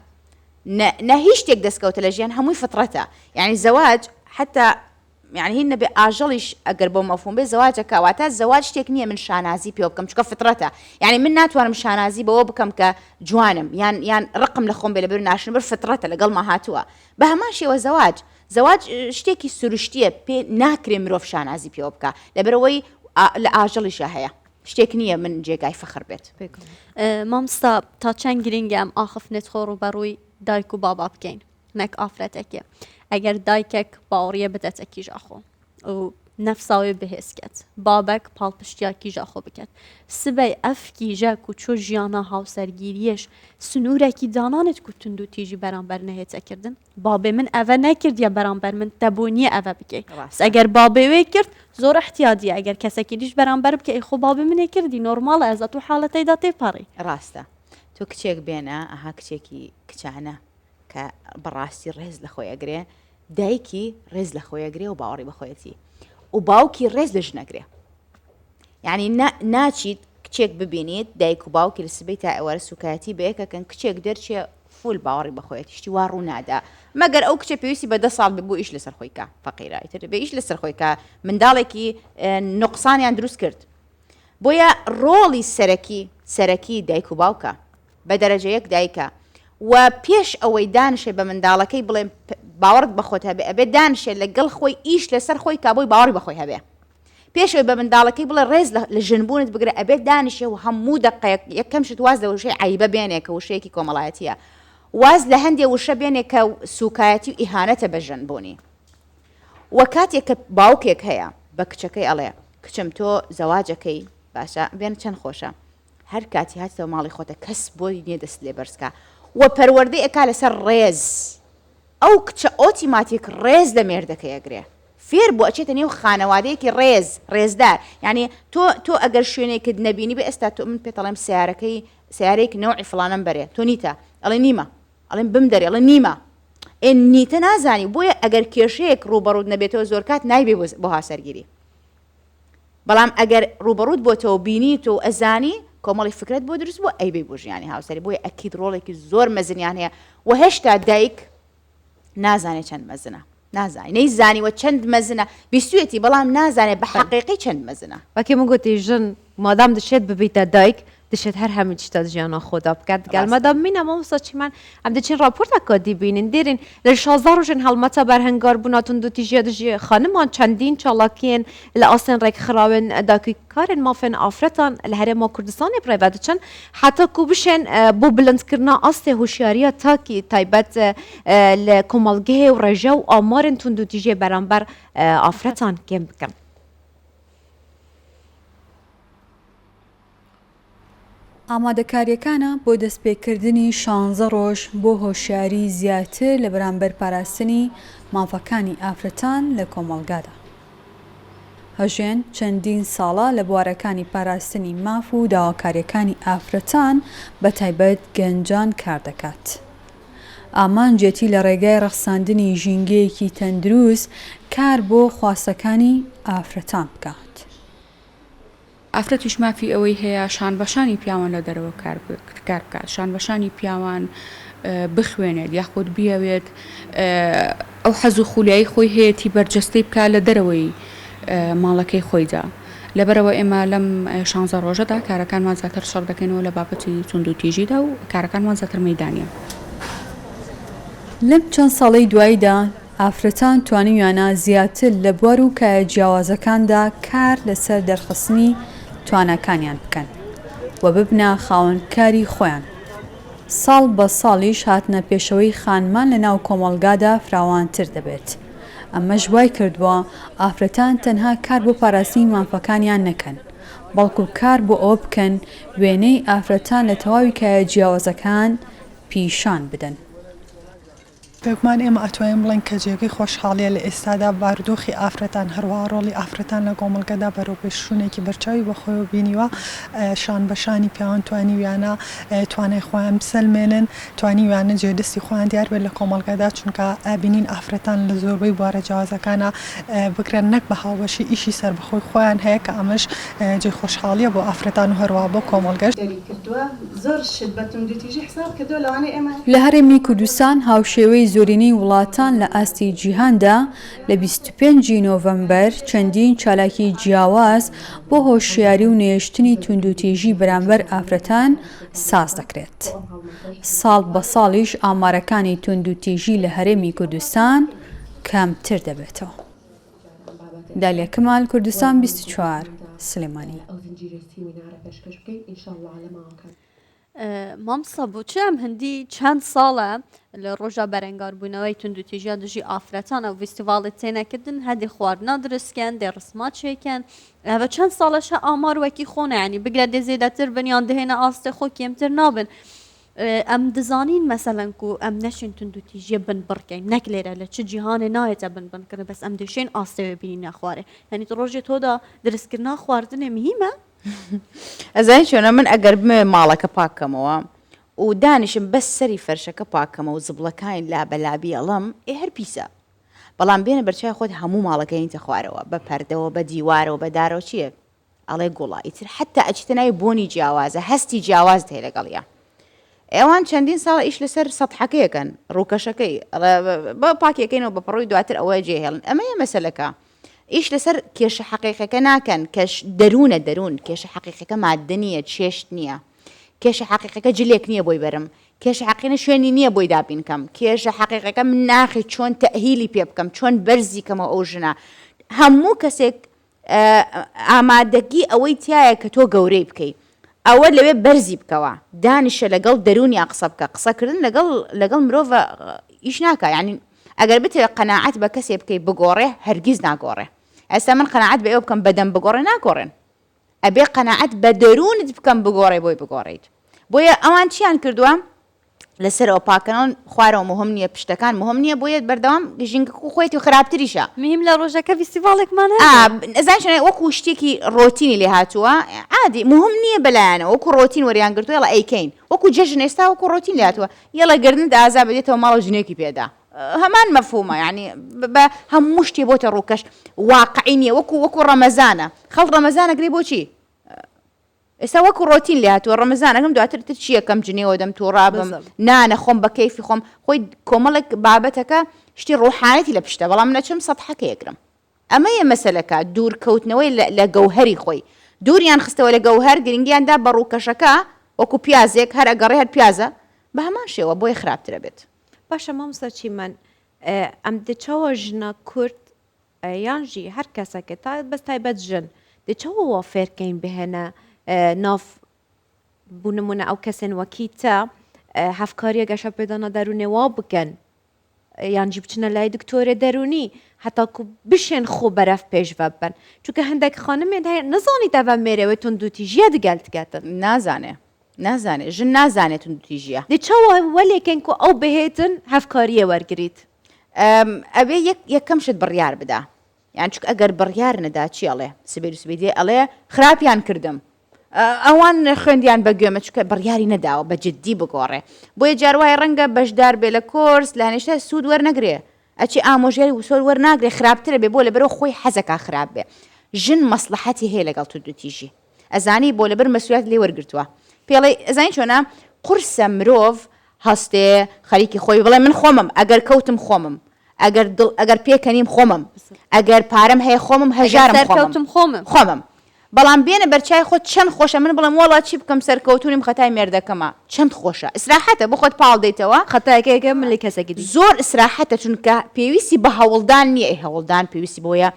نە هیچ شتێک دەستکەوتە لە ژیان هەمووی فطرەتە یعنی زەواج حتا يعني هن نبي أجلش أقرب مفهوم بالزواج كواتا الزواج تكنية من شانازي بيوبكم شو فطرته يعني من ناتوان من شانازي بوبكم كجوانم يعني رقم لخم بلبرنا عشان بالفطرته لقل ما هاتوا بها ماشي وزواج زواج شتيكي سرشتيه بي ناكري مروف شانازي بيوبكا لبروي لأجلش هيا شتێکنیە من جێگای فەخر بێت مامستا تا چەند گرنگە ئەم ئاخفنێت خۆڕ و بەڕووی دایک و بابا بکەین نەک ئافرەتێکێ ئەگەر دایکێک باوەڕیە بدەتە کیژاخۆ و نەفساوی بەهێزکەت بابەک پاڵپشتیا کیژاخۆ بکەت سبەی ئەف کیژە و چۆ ژیانە هاوسەرگیریەش سنوورێکی دانانت کو تند و تیژی بەرامبەر نەهێتەکردن بابێ من ئەvە نەکردیە بەرامبەر من تەبوونیە ئەvە بکەیت ئەگەر بابێ وێ کرد زۆر احتیادیە ئەگەر کەسێکی دیش بەرامبەر بکە خۆ بابێ منێ کردی نۆرماڵە ئەزات و حاڵەتەیدا تێپەڕی ڕاستە تۆ کچێک بێنە ئەها کچێکی کچانە کە بەڕاستی ڕێز لە خۆی ئەگرێ دایکی ڕێز لە خۆی ئەگرێ و باوەڕی بەخۆیەتی و باوکی ڕێز لە ژنەگرێ یعنی ناچیت کچێک ببینیت دایک و باوکی لە سبەی تا ئێوارە سوکایەتی بەیەکەکەن کچێک دەرچێ فول باوەڕی بەخۆیەتی شتی وا ڕوو نادا مەگەر ئەو کچە پێویستی بە 10 ساڵ ببوو ئیش لەسەر خۆی کە فەقیرایتر بێ ئیش لەسەر خۆی کە منداڵێکی نوقسانیان دروست کرد بۆیە ڕۆڵی سەرەکی دایک و باوکە بە دەرەجە یەک دایکە و پێش ئەوەی دانشێ بە منداڵەکەی بڵێ باوەڕت بەخۆت هەبێ ئەبێ دانشێ لەگەڵ خۆی ئیش لەسەر خۆی کا بۆی باوەڕی بەخۆی هەبێ پێشەوەی بە منداڵەکەی بڵێ ڕێز لە ژنبوونت بگرێ ئەبێ دانشێ و هەموو دقەیەک یەکەم شت واز لە وشەی عیبە بێنێکە وشەیەکی کۆمەڵایەتیە واز لە هەندێک وشە بێنێکە سوکایەتی و ئیهانەتە بە ژنبوونی وە کاتێک کە باوکێک هەیە بە کچەکەی ئەڵێ کچم تۆ زەواجەکەی باشە بێن چەند خۆشە هەر کاتی هاتیتەوە ماڵی خۆتە کەس بۆی نییە دەست لێ بەرزکە و پەروەردەی ئەکا لەسەر ڕێز ئەو کچە ئۆتیماتیک ڕێز لە مێردەکە ئەگرێ فێر بۆ ئەچێتە نێو خانەوادەیەکی ڕێزدار یعنی تۆ ئەگەر شوێنێکت نەبینی بە ئێستا تۆ من پێتەڵێم سیارەیەکی نەوعی فڵانم بەرێ تۆ نیتە ئەڵێ نیمە ئەڵێم بم دەرێ ئەڵێ نیمە نیتە نازانی بۆیە ئەگەر کێشەیەک ڕوبەڕوود نەبێتەوە زۆر کات نایبێ بۆ هاسەرگیری بەڵام ئەگەر ڕوبەڕوود بۆتەوە بینیت و ئەزانی کۆمەڵی فکرت بۆ دروست بۆ ئەیبێ بۆ ژیانی هاوسەری بۆیە ئەکید ڕۆڵێکی زۆر مەزنیان هەیە و هێشتا دایک نازانێت چەند مەزنە نەیزانیوە چەند مەزنە بیستوێتی بەڵام نازانێت بە حەقیقی چەند مەزنە وەکی من گوتی ژن مادام دەشێت ببیتە دایک دەشێت هەر هەموو شتە ژیانە خۆدا بکات گەل مادام مینە مامۆستاچیمان ئەم دەچین راپۆرتەکە دیبینین دیرین لە 16 ڕۆژن هەڵمەتە بەرهەنگار بووناتون دو تیژە دژی خانمان چەندین چاڵاکیên لە ئاسن ڕێک خراون داکارن مافن ئافرەتان لە هەرێما کوردستانی پرایڤەت دەچن حتا کو بشێن بۆ بلندکردنا ئاستێ هوشیاریە تاکی تایبەت لە کۆمەڵگەهێ و ڕێژە و ئامارن تون دو تیژێ بەرامبەر ئافرەتان کێم بکەن ئامادەکاریەکانە بۆ دەستپێکردنی 16 ڕۆژ بۆ هۆشیاری زیاتر لە بەرامبەر پاراستنی مافەکانی ئافرەتان لە کۆمەڵگادا. هەژێن چەندین ساڵە لە بوارەکانی پاراستنی ماف و داواکاریەکانی ئافرەتان بە تایبەت گەنجان کار دەکات. ئامانجێتی لە ڕێگای ڕەخساندنی ژینگەیەکی تەندروست کار بۆ خواستەکانی ئافرەتان بکات. ئافرەتیش مافی ئەوەی هەیە شان بەشانی پیاوان لە دەرەوە کار بکات شان بەشانی پیاوان بخوێنێت یاخود بیاوێت ئەو حەز و خولیایی خۆی هەیەی بەرجەستەی بکات لە دەرەوەی ماڵەکەی خۆیدا لەبەرەوە ئێمە لەم 16 ڕۆژەدا کارەکانمان زیاتر شەڕ دەکەنەوە لە بابەتی توند و تیژیدا و کارەکانمان زیاتر مەیدانیە. لەم چەند ساڵەی دواییدا ئافرەتان توانیویانە زیاتر لە بوار و کایە جیاوازەکاندا کار لەسەر دەرخستنی توانەکانیان بکەن و ببنە خاوەنکاری خۆیان. ساڵ بە ساڵیش هاتنە پێشەوەی خانمان لە ناو کۆمەڵگادا فراوانتر دەبێت. ئەمەش وای کردووە ئافرەتان تەنها کار بۆ پاراستنی مافەکانیان نەکەن بەڵکو کار بۆ ئەوە بکەن وێنەی ئافرەتان لە تەواوی کایە جیاوازەکان پیشان بدەن. پێکمان ئێمە ئەتوانین بڵێن کە جێگەی خۆشحاڵیە لە ئێستادا بارودۆخی ئافرەتان هەروە ڕۆڵی ئافرەتان لە کۆمەڵگەدا بەرەوپێشوونێکی بەرچاوی بەخۆیەوە بینیوە شان بەشانی پیاوان توانیویانە توانای خۆیان بسەلمێنن توانیویانە جێدەستی خۆیان دیار بێت لە کۆمەڵگەدا چونکە ئابینین ئافرەتان لە زۆربەی بوارە جیاوازەکانە بکرێن نەک بە هاوبەشی ئیشی سەربەخۆی خۆیان هەیە کە ئەمەش جێ خۆشحاڵیە بۆ ئافرەتان و هەروە بۆ کۆمەڵگەشت لە هەرێمی کوردستان هاوشێوەی زۆرینەی وڵاتان لە ئاستی جیهاندا لە 25 نۆڤەمبەر چەندین چالاکی جیاواز بۆ هۆشیاری و نێشتنی توندوتیژی بەرامبەر ئافرەتان ساز دەکرێت. ساڵ بە ساڵیش ئامارەکانی توندوتیژی لە هەرێمی کوردستان کەمتر دەبێتەوە. دالیا کەمال کوردستان 24 سلێمانی. مامسا بۆچی ئەم هەندی چەند ساڵە لە ڕۆژە بەرەنگاربوونەوەی توند و تیژە دژی ئافرەتانە و فیستیڤاڵی تێنەکردن هەدی خواردنا دروستکەن دێ ڕسماتچێکەن ئەوە چەند ساڵەشە ئامار وەکی خۆنە ینی بگرە دێ زێدەتر بنیان دهێنە ئاستێ خۆ کێمتر نابن ئەم دەزانین مەسەلەن و ئەم نەشین توند و تیژە بن بڕکەین نەک لێرە لە چ جیهانێ نایەتە بنکردن بەس ئەم دەشێن ئاستەوێ بینی نەخوارێ ینی ڕۆژێ تۆدا دروستکردنا خواردنێ مهمە ئەزای چۆنە من ئەگەر بمێ ماڵەکە پاکەمەوە و دانیشم بەس سەری فەرشەکە پاکەمە و زبڵەکانی لابەلابی ئەڵم هەر پیسە بەڵام بێنە بەرچای خۆت هەموو ماڵەکەیتە خوارەوە بە پەردەوە بە دیوارەوە بە دارەوە چییە ئەڵێ گوڵی تر حتا ئەچتە ناوی بۆنی جیاوازە هەستی جیاواز هەیە لەگەڵیە ئێوان چەندین ساڵ ئیش لەسەر سەدحەکەیەکەن ڕووکەشەکەی بە پاکیەکەینەوە بە پڕۆی دواتر ئەوە جێهێڵن ئەمەیە مەسەلەکە ئیش لەسەر کێشە حەقیقەکە ناکەن کەش دەروون کێشە حەقیقەکە مادە نییە چێشت نییە کێشە حەقیقەکە جلێک نییە بۆی بەرم کێشە حەقیقە شوێنی نییە بۆی دابینکەم کێشە حەقیقەکە من ناخی چۆن تەهیلی پێ بکەم چۆن بەرزیکەمە ئەو ژنە هەموو کەسێک ئامادەگی ئەوەی تایە کە تۆ گەورەی بکەیت ئەوە لەوێ بەرزی بکەوە دانیشە لەگەڵ دەرونی قسە بکە قسەکردن لەگەڵ مرۆڤ ئیش ناکە یعنی ئەگەر بتێ قەناعەت بە کەسێ بکەیت بگۆڕێ هەرگیز ناگۆڕێ ئێستا من قەناعەت بە ئێوە بکەم بەدەم بگۆڕێ ناگۆڕێن ئەبێ قەناعەت بە دەروونت بکەم بگۆڕێ بۆی بگۆڕیت بۆیە ئەوان چیان کردووە لەسەر ئەو پاکەنەوە خوارەوە مهم نییە پشتەکان مهم نییە بۆیە بەردەوام ژینگە و خۆیت و خراپتریشە مهم لە ڕۆژەکە فیستیڤالێکمان ئەزانشە وەکو شتێکی ڕۆتینی لێ هاتووە عادی مهم نییە بەلایەنە وەکو ڕۆتین وەریان گرتو یڵە ئەیکەین وەکو جەژن ئێستا وەکو ڕۆتین لێ هاتووە یڵە گردن ئازا بێتەوە ماڵە ژنێکی پێدا هەمان مەفهومە یعنی بە هەموو شتێ بۆتە ڕووکەش واقعی نییە وەکو ڕەمەزانە خەڵ ڕەمەزانە گرێ بۆچی ئێستا وەکو ڕۆتین لێ هاتووە ڕەمەزانەکەم دواتر چییە کەم جنێەوە دەم تووڕابم نانە خۆم بە کەیفی خۆم خۆی کۆمەڵێک بابەتەکە شتی ڕوحانەتی لە پشتە بەڵام نەچم سەدحەکە یەکرم ئەمەیە مەسەلەکە دوورکەوتنەوەی لە گەوهەری خۆی دووریان خستەوە لە گەوهەر گرنگیاندا بە ڕووکەشەکە وەکو پیازێک هەر ئەگەڕێ هەر پیازە بە هەمان شێوە بۆی خراپترە بێت باشە مامۆستا چیمەن ئەم دچەوە ژنە کورد یانژی هەر کەسەکە تا بەس تایبەت ژن دچەوەوە فێرکەین بهێنە ناف بوونمونە ئەو کەسێن وەکیتە هەفکاریە گەشە پێدانە دەرونێوا بکەن یانجی بچنە لای دکتۆرە دەرونی هەتاکو بشێن خۆ بەرەف پێشڤە بن چونکە هەندێک خانمێن هەیە نزانی دەڤە مێرەوە توندوتیژیە دەگەلتگەتن نازانێ ژن نازانێت توندوتیژیە دچەوە وەلێکن کو ئەو بهێتن هەفکاریە وەرگریت ئەبێ یەکەم شت بڕیار بدا یان چونکە ئەگەر بڕیار نەدا چی ئەڵێ سبێت و سبێدێ ئەڵێ خراپیان کردم ئەوان خوێندیان بەگوێمە چکە بڕیاری نەداوە بە جددی بگۆڕێ بۆیە جاروای ڕەنگە بەشدار بێ لە کۆرس لە هەنێشتا سوود وەرنەگرێ ئەچی ئامۆژێری وسۆر وەرناگرێ خراپترە بێ بۆ لەبەرەوە خۆی حەزەکە خراپ بێ ژن مەسلحەتی هەیە لەگەڵ توندوتیژی ئەزانی بۆ لەبەر مەسوولەت لێ وەرگرتووە پێڵێ ئەزانی چۆنە قورسە مرۆڤ هەستێ خەریکی خۆی بڵێ من خۆمم ئەگەر کەوتم خۆمم ئەگەر پێکەنیم خۆمم ئەگەر پارەم هەیە خۆمم هەژارم خۆمم بەڵام بێنە بەرچای خۆت چەند خۆشە من بڵم وڵا چی بکەم سەرکەوتونیم خەتای مێردەکەمە چەند خۆشە ئیسراحەتە بۆ خۆت پاڵ دەیتەوە خەتایەکەیەکە من لە کەسێکی زۆر ئیسراحەتە چونکە پێویستی بە هەوڵدان نییە هەوڵدان پێویستی بۆیە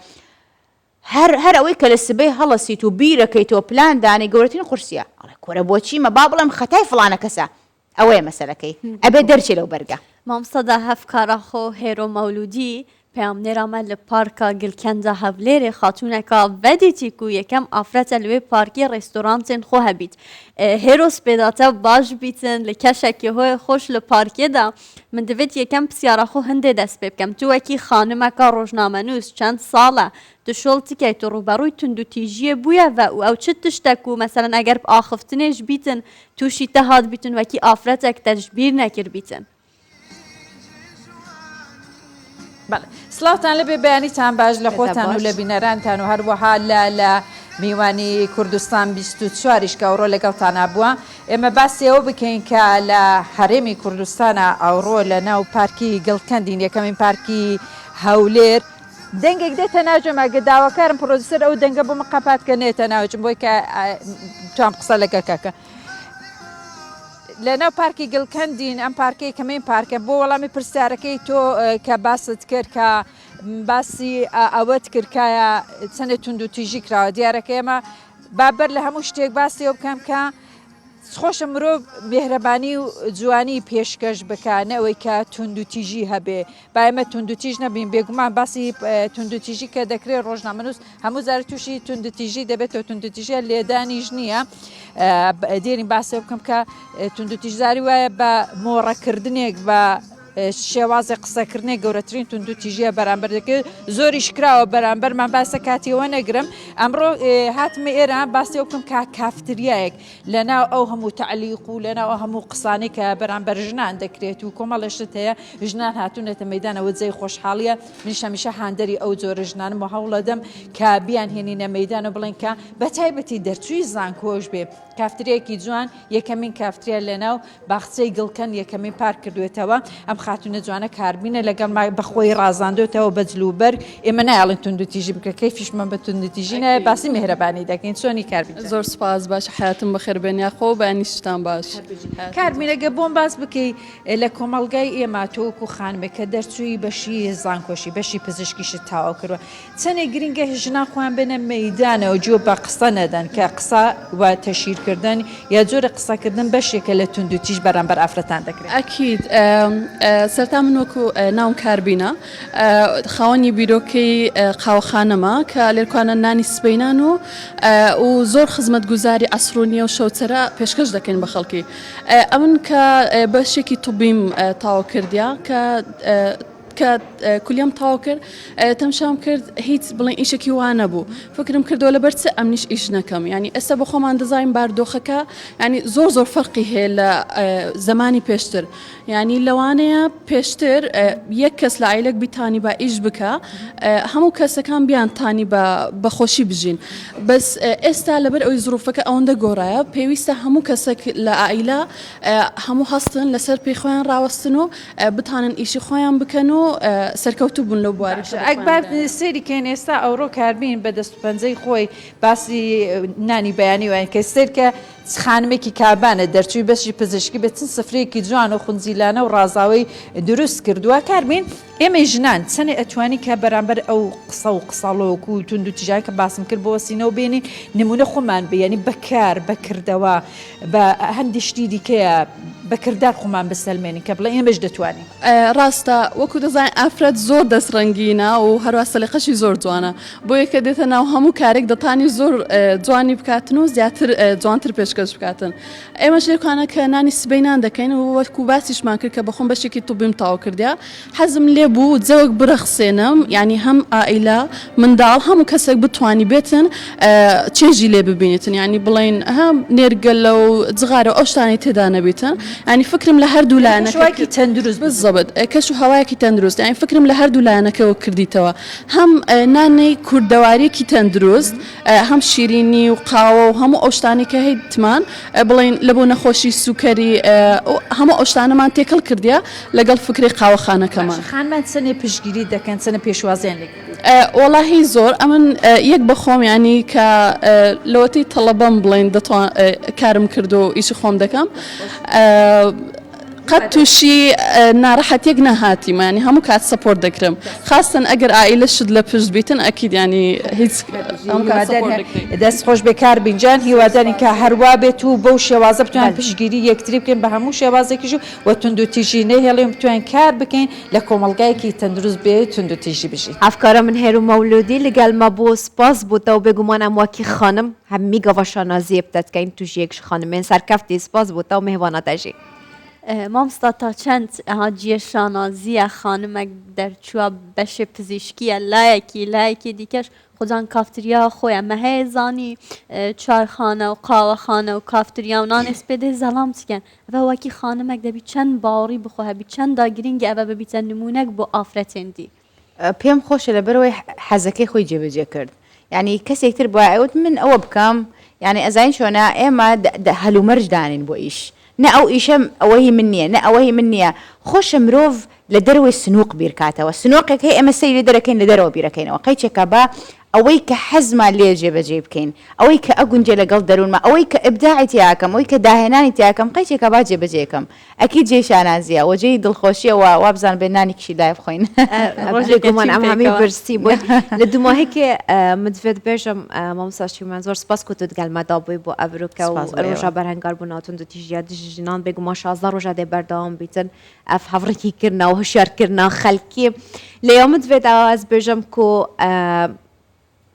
هەر ئەوەی کە لە سبەی هەڵەسیت و بیرەکەیتەوە پلان دانی گەورەترین قورسیە ئەڵێ کۆرە بۆچی مە با بڵم خەتای فڵانە کەسە ئەوەیە مەسەلەکەی ئەبێ دەرچێ لەو بەرگە مامسەدا هەفکارە خۆ هێرۆ مەولودی پێامنێرامە لە پارکە گلکەندا هەولێرێ خاتوونەکە بەدیتی و یەکەم ئافرەتە لەوێ پارکی ڕێستۆرانتێن خۆ هەبیت هێرۆس پێداتە باش بیتن لە کەشێکی هۆی خۆش لە پارکێدا من دەوێت یەکەم پرسیارە خۆ هەندێ دەست پێ بکەم تووەکی خانمەکە ڕۆژنامەنووس چەند ساڵە دشۆڵ تکەیت و ڕوبەڕووی توندوتیژیە بووە و ئەو چ تشتێک و مەسەرەن ئەگەر ئاخفتنێش بیتن تووشی تەهات بیتن وەکی ئافرەتێک تەشبیر نەکرد بیتن سلااوان لەبێ بەیانیتان باش لە خۆتان و لە بینەرانتان و هەروەها لە میوانی کوردستان 24 کەڕۆ لەگەڵتانە بووە ئێمە باسیەوە بکەین کە لە هەرێمی کوردستانە ئەوڕۆ لە ناو پارکی گڵکەندین یەکەمین پارکی هەولێر دەنگێک دێتە ناوجەمە گەداوەکارم پرۆدوسەر ئەو دەنگە بۆ مقاپات کە نێتە ناوچم بۆی کە توام قسە لەگە کاکە لە ناو پارکی گڵکەندین ئەم پارکەی کەمەین پارکە بۆ وەڵامی پرسیارەکەی تۆ کە باست کرد کە باسی ئەوەت کردکایە چەندە توندوتیژی کراوە دیارەکە ئێمە بابەر لە هەموو شتێک باسیەوە بکەم کە خۆشە مرۆڤ میهرەبانی و جوانی پێشکەش بکانەوەی کە توندوتیژی هەبێ با ئێمە توندوتیژ نەبین بێگومان باسی توندوتیژی کە دەکرێت ڕۆژنامەنووس هەموو زار تووشی توندوتیژی دەبێتەوە توندوتیژە لێدانیش نییە دێرین باسێ بکەم کە توندوتیژزاری وایە بە مۆڕەکردنێک بە شێوازی قسەکردنێک گەورەترین توندوتیژیە بەرامبەر دەکرێت زۆری شکراوە بەرامبەرمان باسە کاتیەوە نەگرم ئەمڕۆ هاتمە ئێرە باسی بکەم کا کافتریایەک لەناو ئەو هەموو تعلیق و لەناو هەموو قسانێک کە بەرامبەر ژنان دەکرێت و کۆمەڵەشت هەیە ژنان هاتوونێتە مەدانەوە جێی خۆشحاڵیە منیش هەمیشە هاندەری ئەو جۆرە ژنانم و هەوڵەدەم کە بیان هێنینە مەدان و بڵێن کە بە تایبەتی دەرچووی زانکۆش بێ کافتریەکی جوان یەکەمین کافتریا لەناو باخچەی گڵکەن یەکەمین پارک کردوێتەوە ئەم خاتونە جوانە کاربینە لەگەڵ بەخۆی ڕازاندوێتەوە بە جلوبەرگ ئێمە نایڵین توندوتیژی بکە کەیفیشمان بە توندوتیژینە باسی میهرەبانی دەکەین چۆنی کاربین زۆر سپاس باش حیاتم بەخێر بێنیا خۆ بەنیشتان باش کاربینەگە بۆم باس بکەی لە کۆمەڵگای ئێمە تۆکو خانمێکە دەرچووی بەشی زانکۆشی بەشی پزیشکیشت تاوا کردوە چەندێک گرنگە ژنا خۆیان بنە مەیدانەوە جووە بە قسە نەدەن کە قسە و تەشیرکردن یا جۆرە قسەکردن بەشێکە لە توندوتیژ بەرامبەر ئافرەتان دەکرێت ئەکید سەرتا من وەکو ناوم کاربینە خاوەنی بیرۆکەی قاوەخانەمە کە لێرکوانە نانی سبەینان و زۆر خزمەت گوزاری ئەسرونیە و شەوچەرە پێشکەش دەکەین بە خەڵکی ئەمن کە بەشێکی توبیم تاوا کردیا کە کولیام تاوا کرد تەمشام کرد هیچ بڵێن ئیشێکی وانە بوو فکرم کردەوە لەبەر چ ئەمنیش ئیش نەکەم ینی ئێستا بە خۆمان دەزانین باردۆخەکە ینی زۆر فەرقی هەیە لە زمانی پێشتر ینی لەوانەیە پێشتر یەک کەس لە عیلەک بیتانی بە ئیش بکە هەموو کەسەکان بیان تانی بە خۆشی بژین بەس ئێستا لەبەر ئەوی زروفەکە ئەوەندە گۆڕایە پێویستە هەموو کەسێک لە عیلە هەموو هەستن لەسەر پێی خۆیان ڕاوەستن و بتانن ئیشی خۆیان بکەن و سەرکەوتو بوون لەو بواری ئەکبار سێری کەین ئێستا ئەوڕۆ کاربین بە دەست پەنجەی خۆی باسی نانی بەیانی وایە کە سێرکە خانمێکی کابانە دەرچووی بەشی پزیشکی بێت سفرەیەکی جوان و خونجیلانە و ڕازاوی دروست کردووە کاربین ئێمە ژنان چەنێ ئەتوانی کە بەرامبەر ئەو قسە و قسەڵۆک و تونند و تیژای کە باسم کرد بۆ سینەوە بێنین نمونە خۆمان بێنی بەکار بەکردەوە بە هەندی شتی دیکەیە بەکردار خۆمان بسەلمێنین کە بڵێ ئێمەش دەتوانین ڕاستە وەکو دەزانین ئافرەت زۆر دەستڕەنگینە و هەروە سەلیقەشی زۆر جوانە بۆ یەکە دێتە ناو هەموو کارێک دەتانی زۆر جوانی بکاتن و زیاتر جوانتر پێشکەش بکاتن ئێمەش لێکوانە کە نانی سبەینان دەکەین و وەکو باسیشمان کرد کە بەخۆم بەشێکی توبیم تاوا کردیا حەزم لێ بوو جەوەک برەخسێنم ینی هەم ئائیلە منداڵ هەموو کەسێک بتوانی بێتن چێژی لێ ببینێتن ینی بڵێن هەم نێرگەلە و جغارە ئەو شتانی تێدا نەبێتن ینی فکرم لە هەردوو لایەنەکەی تەندروست بزەبت کەش و هەوایەکی تەندروست ینی فکرم لە هەردوو لایەنەکەەوە کردیتەوە هەم نانەی کوردەواریەکی تەندروست هەم شیرینی و قاوە و هەموو ئەو شتانی کە هەیتمان بڵێن لە بۆ نەخۆشی سوکەری هەموو ئەو شتانەمان تێکەڵ کردیا لەگەڵ فکری قاوەخانەکەمان خانمان چەنێ پشگیری دەکەن چەنە پێشوازیان لێ وڵاهی زۆر ئەمن یەک بەخۆم ینی کە لەوەتی تەڵەبەم بڵێن کارم کردو و ئیشی خۆم دەکەم قەت تووشی ناڕەحەتێک نەهاتیمە ینی هەموو کات سەپۆرت دەکرم خاستن ئەگەر ئائیلە شت لە پشت بیتن ئەکید ینی هیچ دەست خۆش بێکار بینجان هیوادانی کە هەروە بێت و بەو شێوازە بتوان پشگیری یەکتری بکەین بە هەموو شێوازێکیش و تونند و تیژی نەهێڵێن بتوان کار بکەین لە کۆمەڵگایەکی تەندروست بێت تونند و تیژی بژین ئەفکارە من هێر و مەولودی لەگەڵمە بۆ سپاس بووتەوە بێگومان ئەم واکی خانم هەمی گەڤەشانازیە بتەتکەین توش یەکش خانمێن سەرکەفتی سپاس بووتەوە میهوانەتەژی مامستا تا چەند جیە شانازیە خانمێک دەرچووە بەشێ پزیشکیە لایەکی دیکەش خۆجان کافتریا خۆیان مە هەیە زانی چایخانە و قاوەخانە و کافتریا و نانێس پێدەی زەڵام چکەن ئەvە وەکی خانمێک دەبی چەند باوەڕی بخۆ هەبی چەندا گرنگی ئەvە ببیتە نمونەک بۆ ئافرەتێندی پێم خۆشە لەبەرەوەی حەزەکەی خۆی جێبەجێ کرد یعنی کەسێکتر بۆ ئەوت من ئەوە بکەم یعنی ئەزین چۆنە ئێمە هەلومەرج دانین بۆ ئیش نە ئەو ئیشەم ئەوەی من نییە نە ئەوەی من نییە خۆشە مرۆڤ لە دەروی سنووق بیرکاتەوە سنووقێکی ئێمە سەیری دەرەکەین لە دەرەوە بیرەکەینەوە قەیچێکە بە ئەوەی کە حەزمان لێ جێبەجێ بکەین ئەوەی کە ئەگونجێ لەگەڵ دەروونمە ئەوەی کە ئبداعی تیاکەم ئەوەی کە داهێنانی تیاکەم قەیچێکە با جێبەجێکەم ئەکی جێ شانازیە وەجێی دڵخۆشیەوە وابزان بێ نانی کشی لای بخۆین ڕۆژێکمان ئەم هەمی برسی بوون لە دوماهێکێ مدوێت بێژم مامۆستاشیمان زۆر سپاس کو تۆ گەلمەدا بووی بۆ ئەڤروکە و ڕۆژە بەرهەنگار بوونەوە تونند و تیژیا دژنان بێگومان 16 ڕۆژە دێ بەردەوام بیتن ئەف هەڤڕێکی کردنەوە هوشیارکردنا خەلکی لێەوە مدوێتەوە ئەس بێژم کو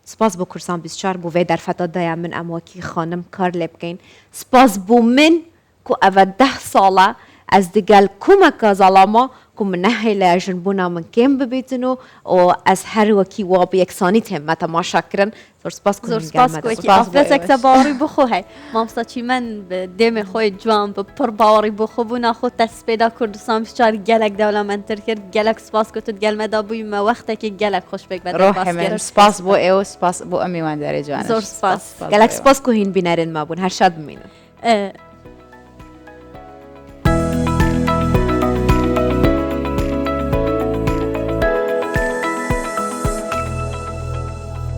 سپاس بۆ کورسان 24 بۆ vê derfeta daya min em wekî xanim kar lê bikein spas bû min ku ev 10 sala ez digel kumeka zalama ku min nehêle jinbûna min kêm bibîtin û ez her wekî wa bi yeksanî têm me temaşa kirin zor spas ku زۆر سپاس وەکی ئافرەتێک تە باوەڕی بخۆ هەی مامسەچی من دێمێ خۆی جوان بە پڕ باوەڕی بخۆ بوو ناخۆ تەسپێدا کوردستان بچار gelek دەوڵەمەندتر کرد gelek سپاس کەوتت گەلمەدا بوویمە وەختێکی gelek خۆشبێک بە سپاس بۆ ئێوە سپاس بۆ ئەم میواندارێ جوانە زۆر سپاس gelek سپاس ku hîn bînerin me bûn her şad bimînin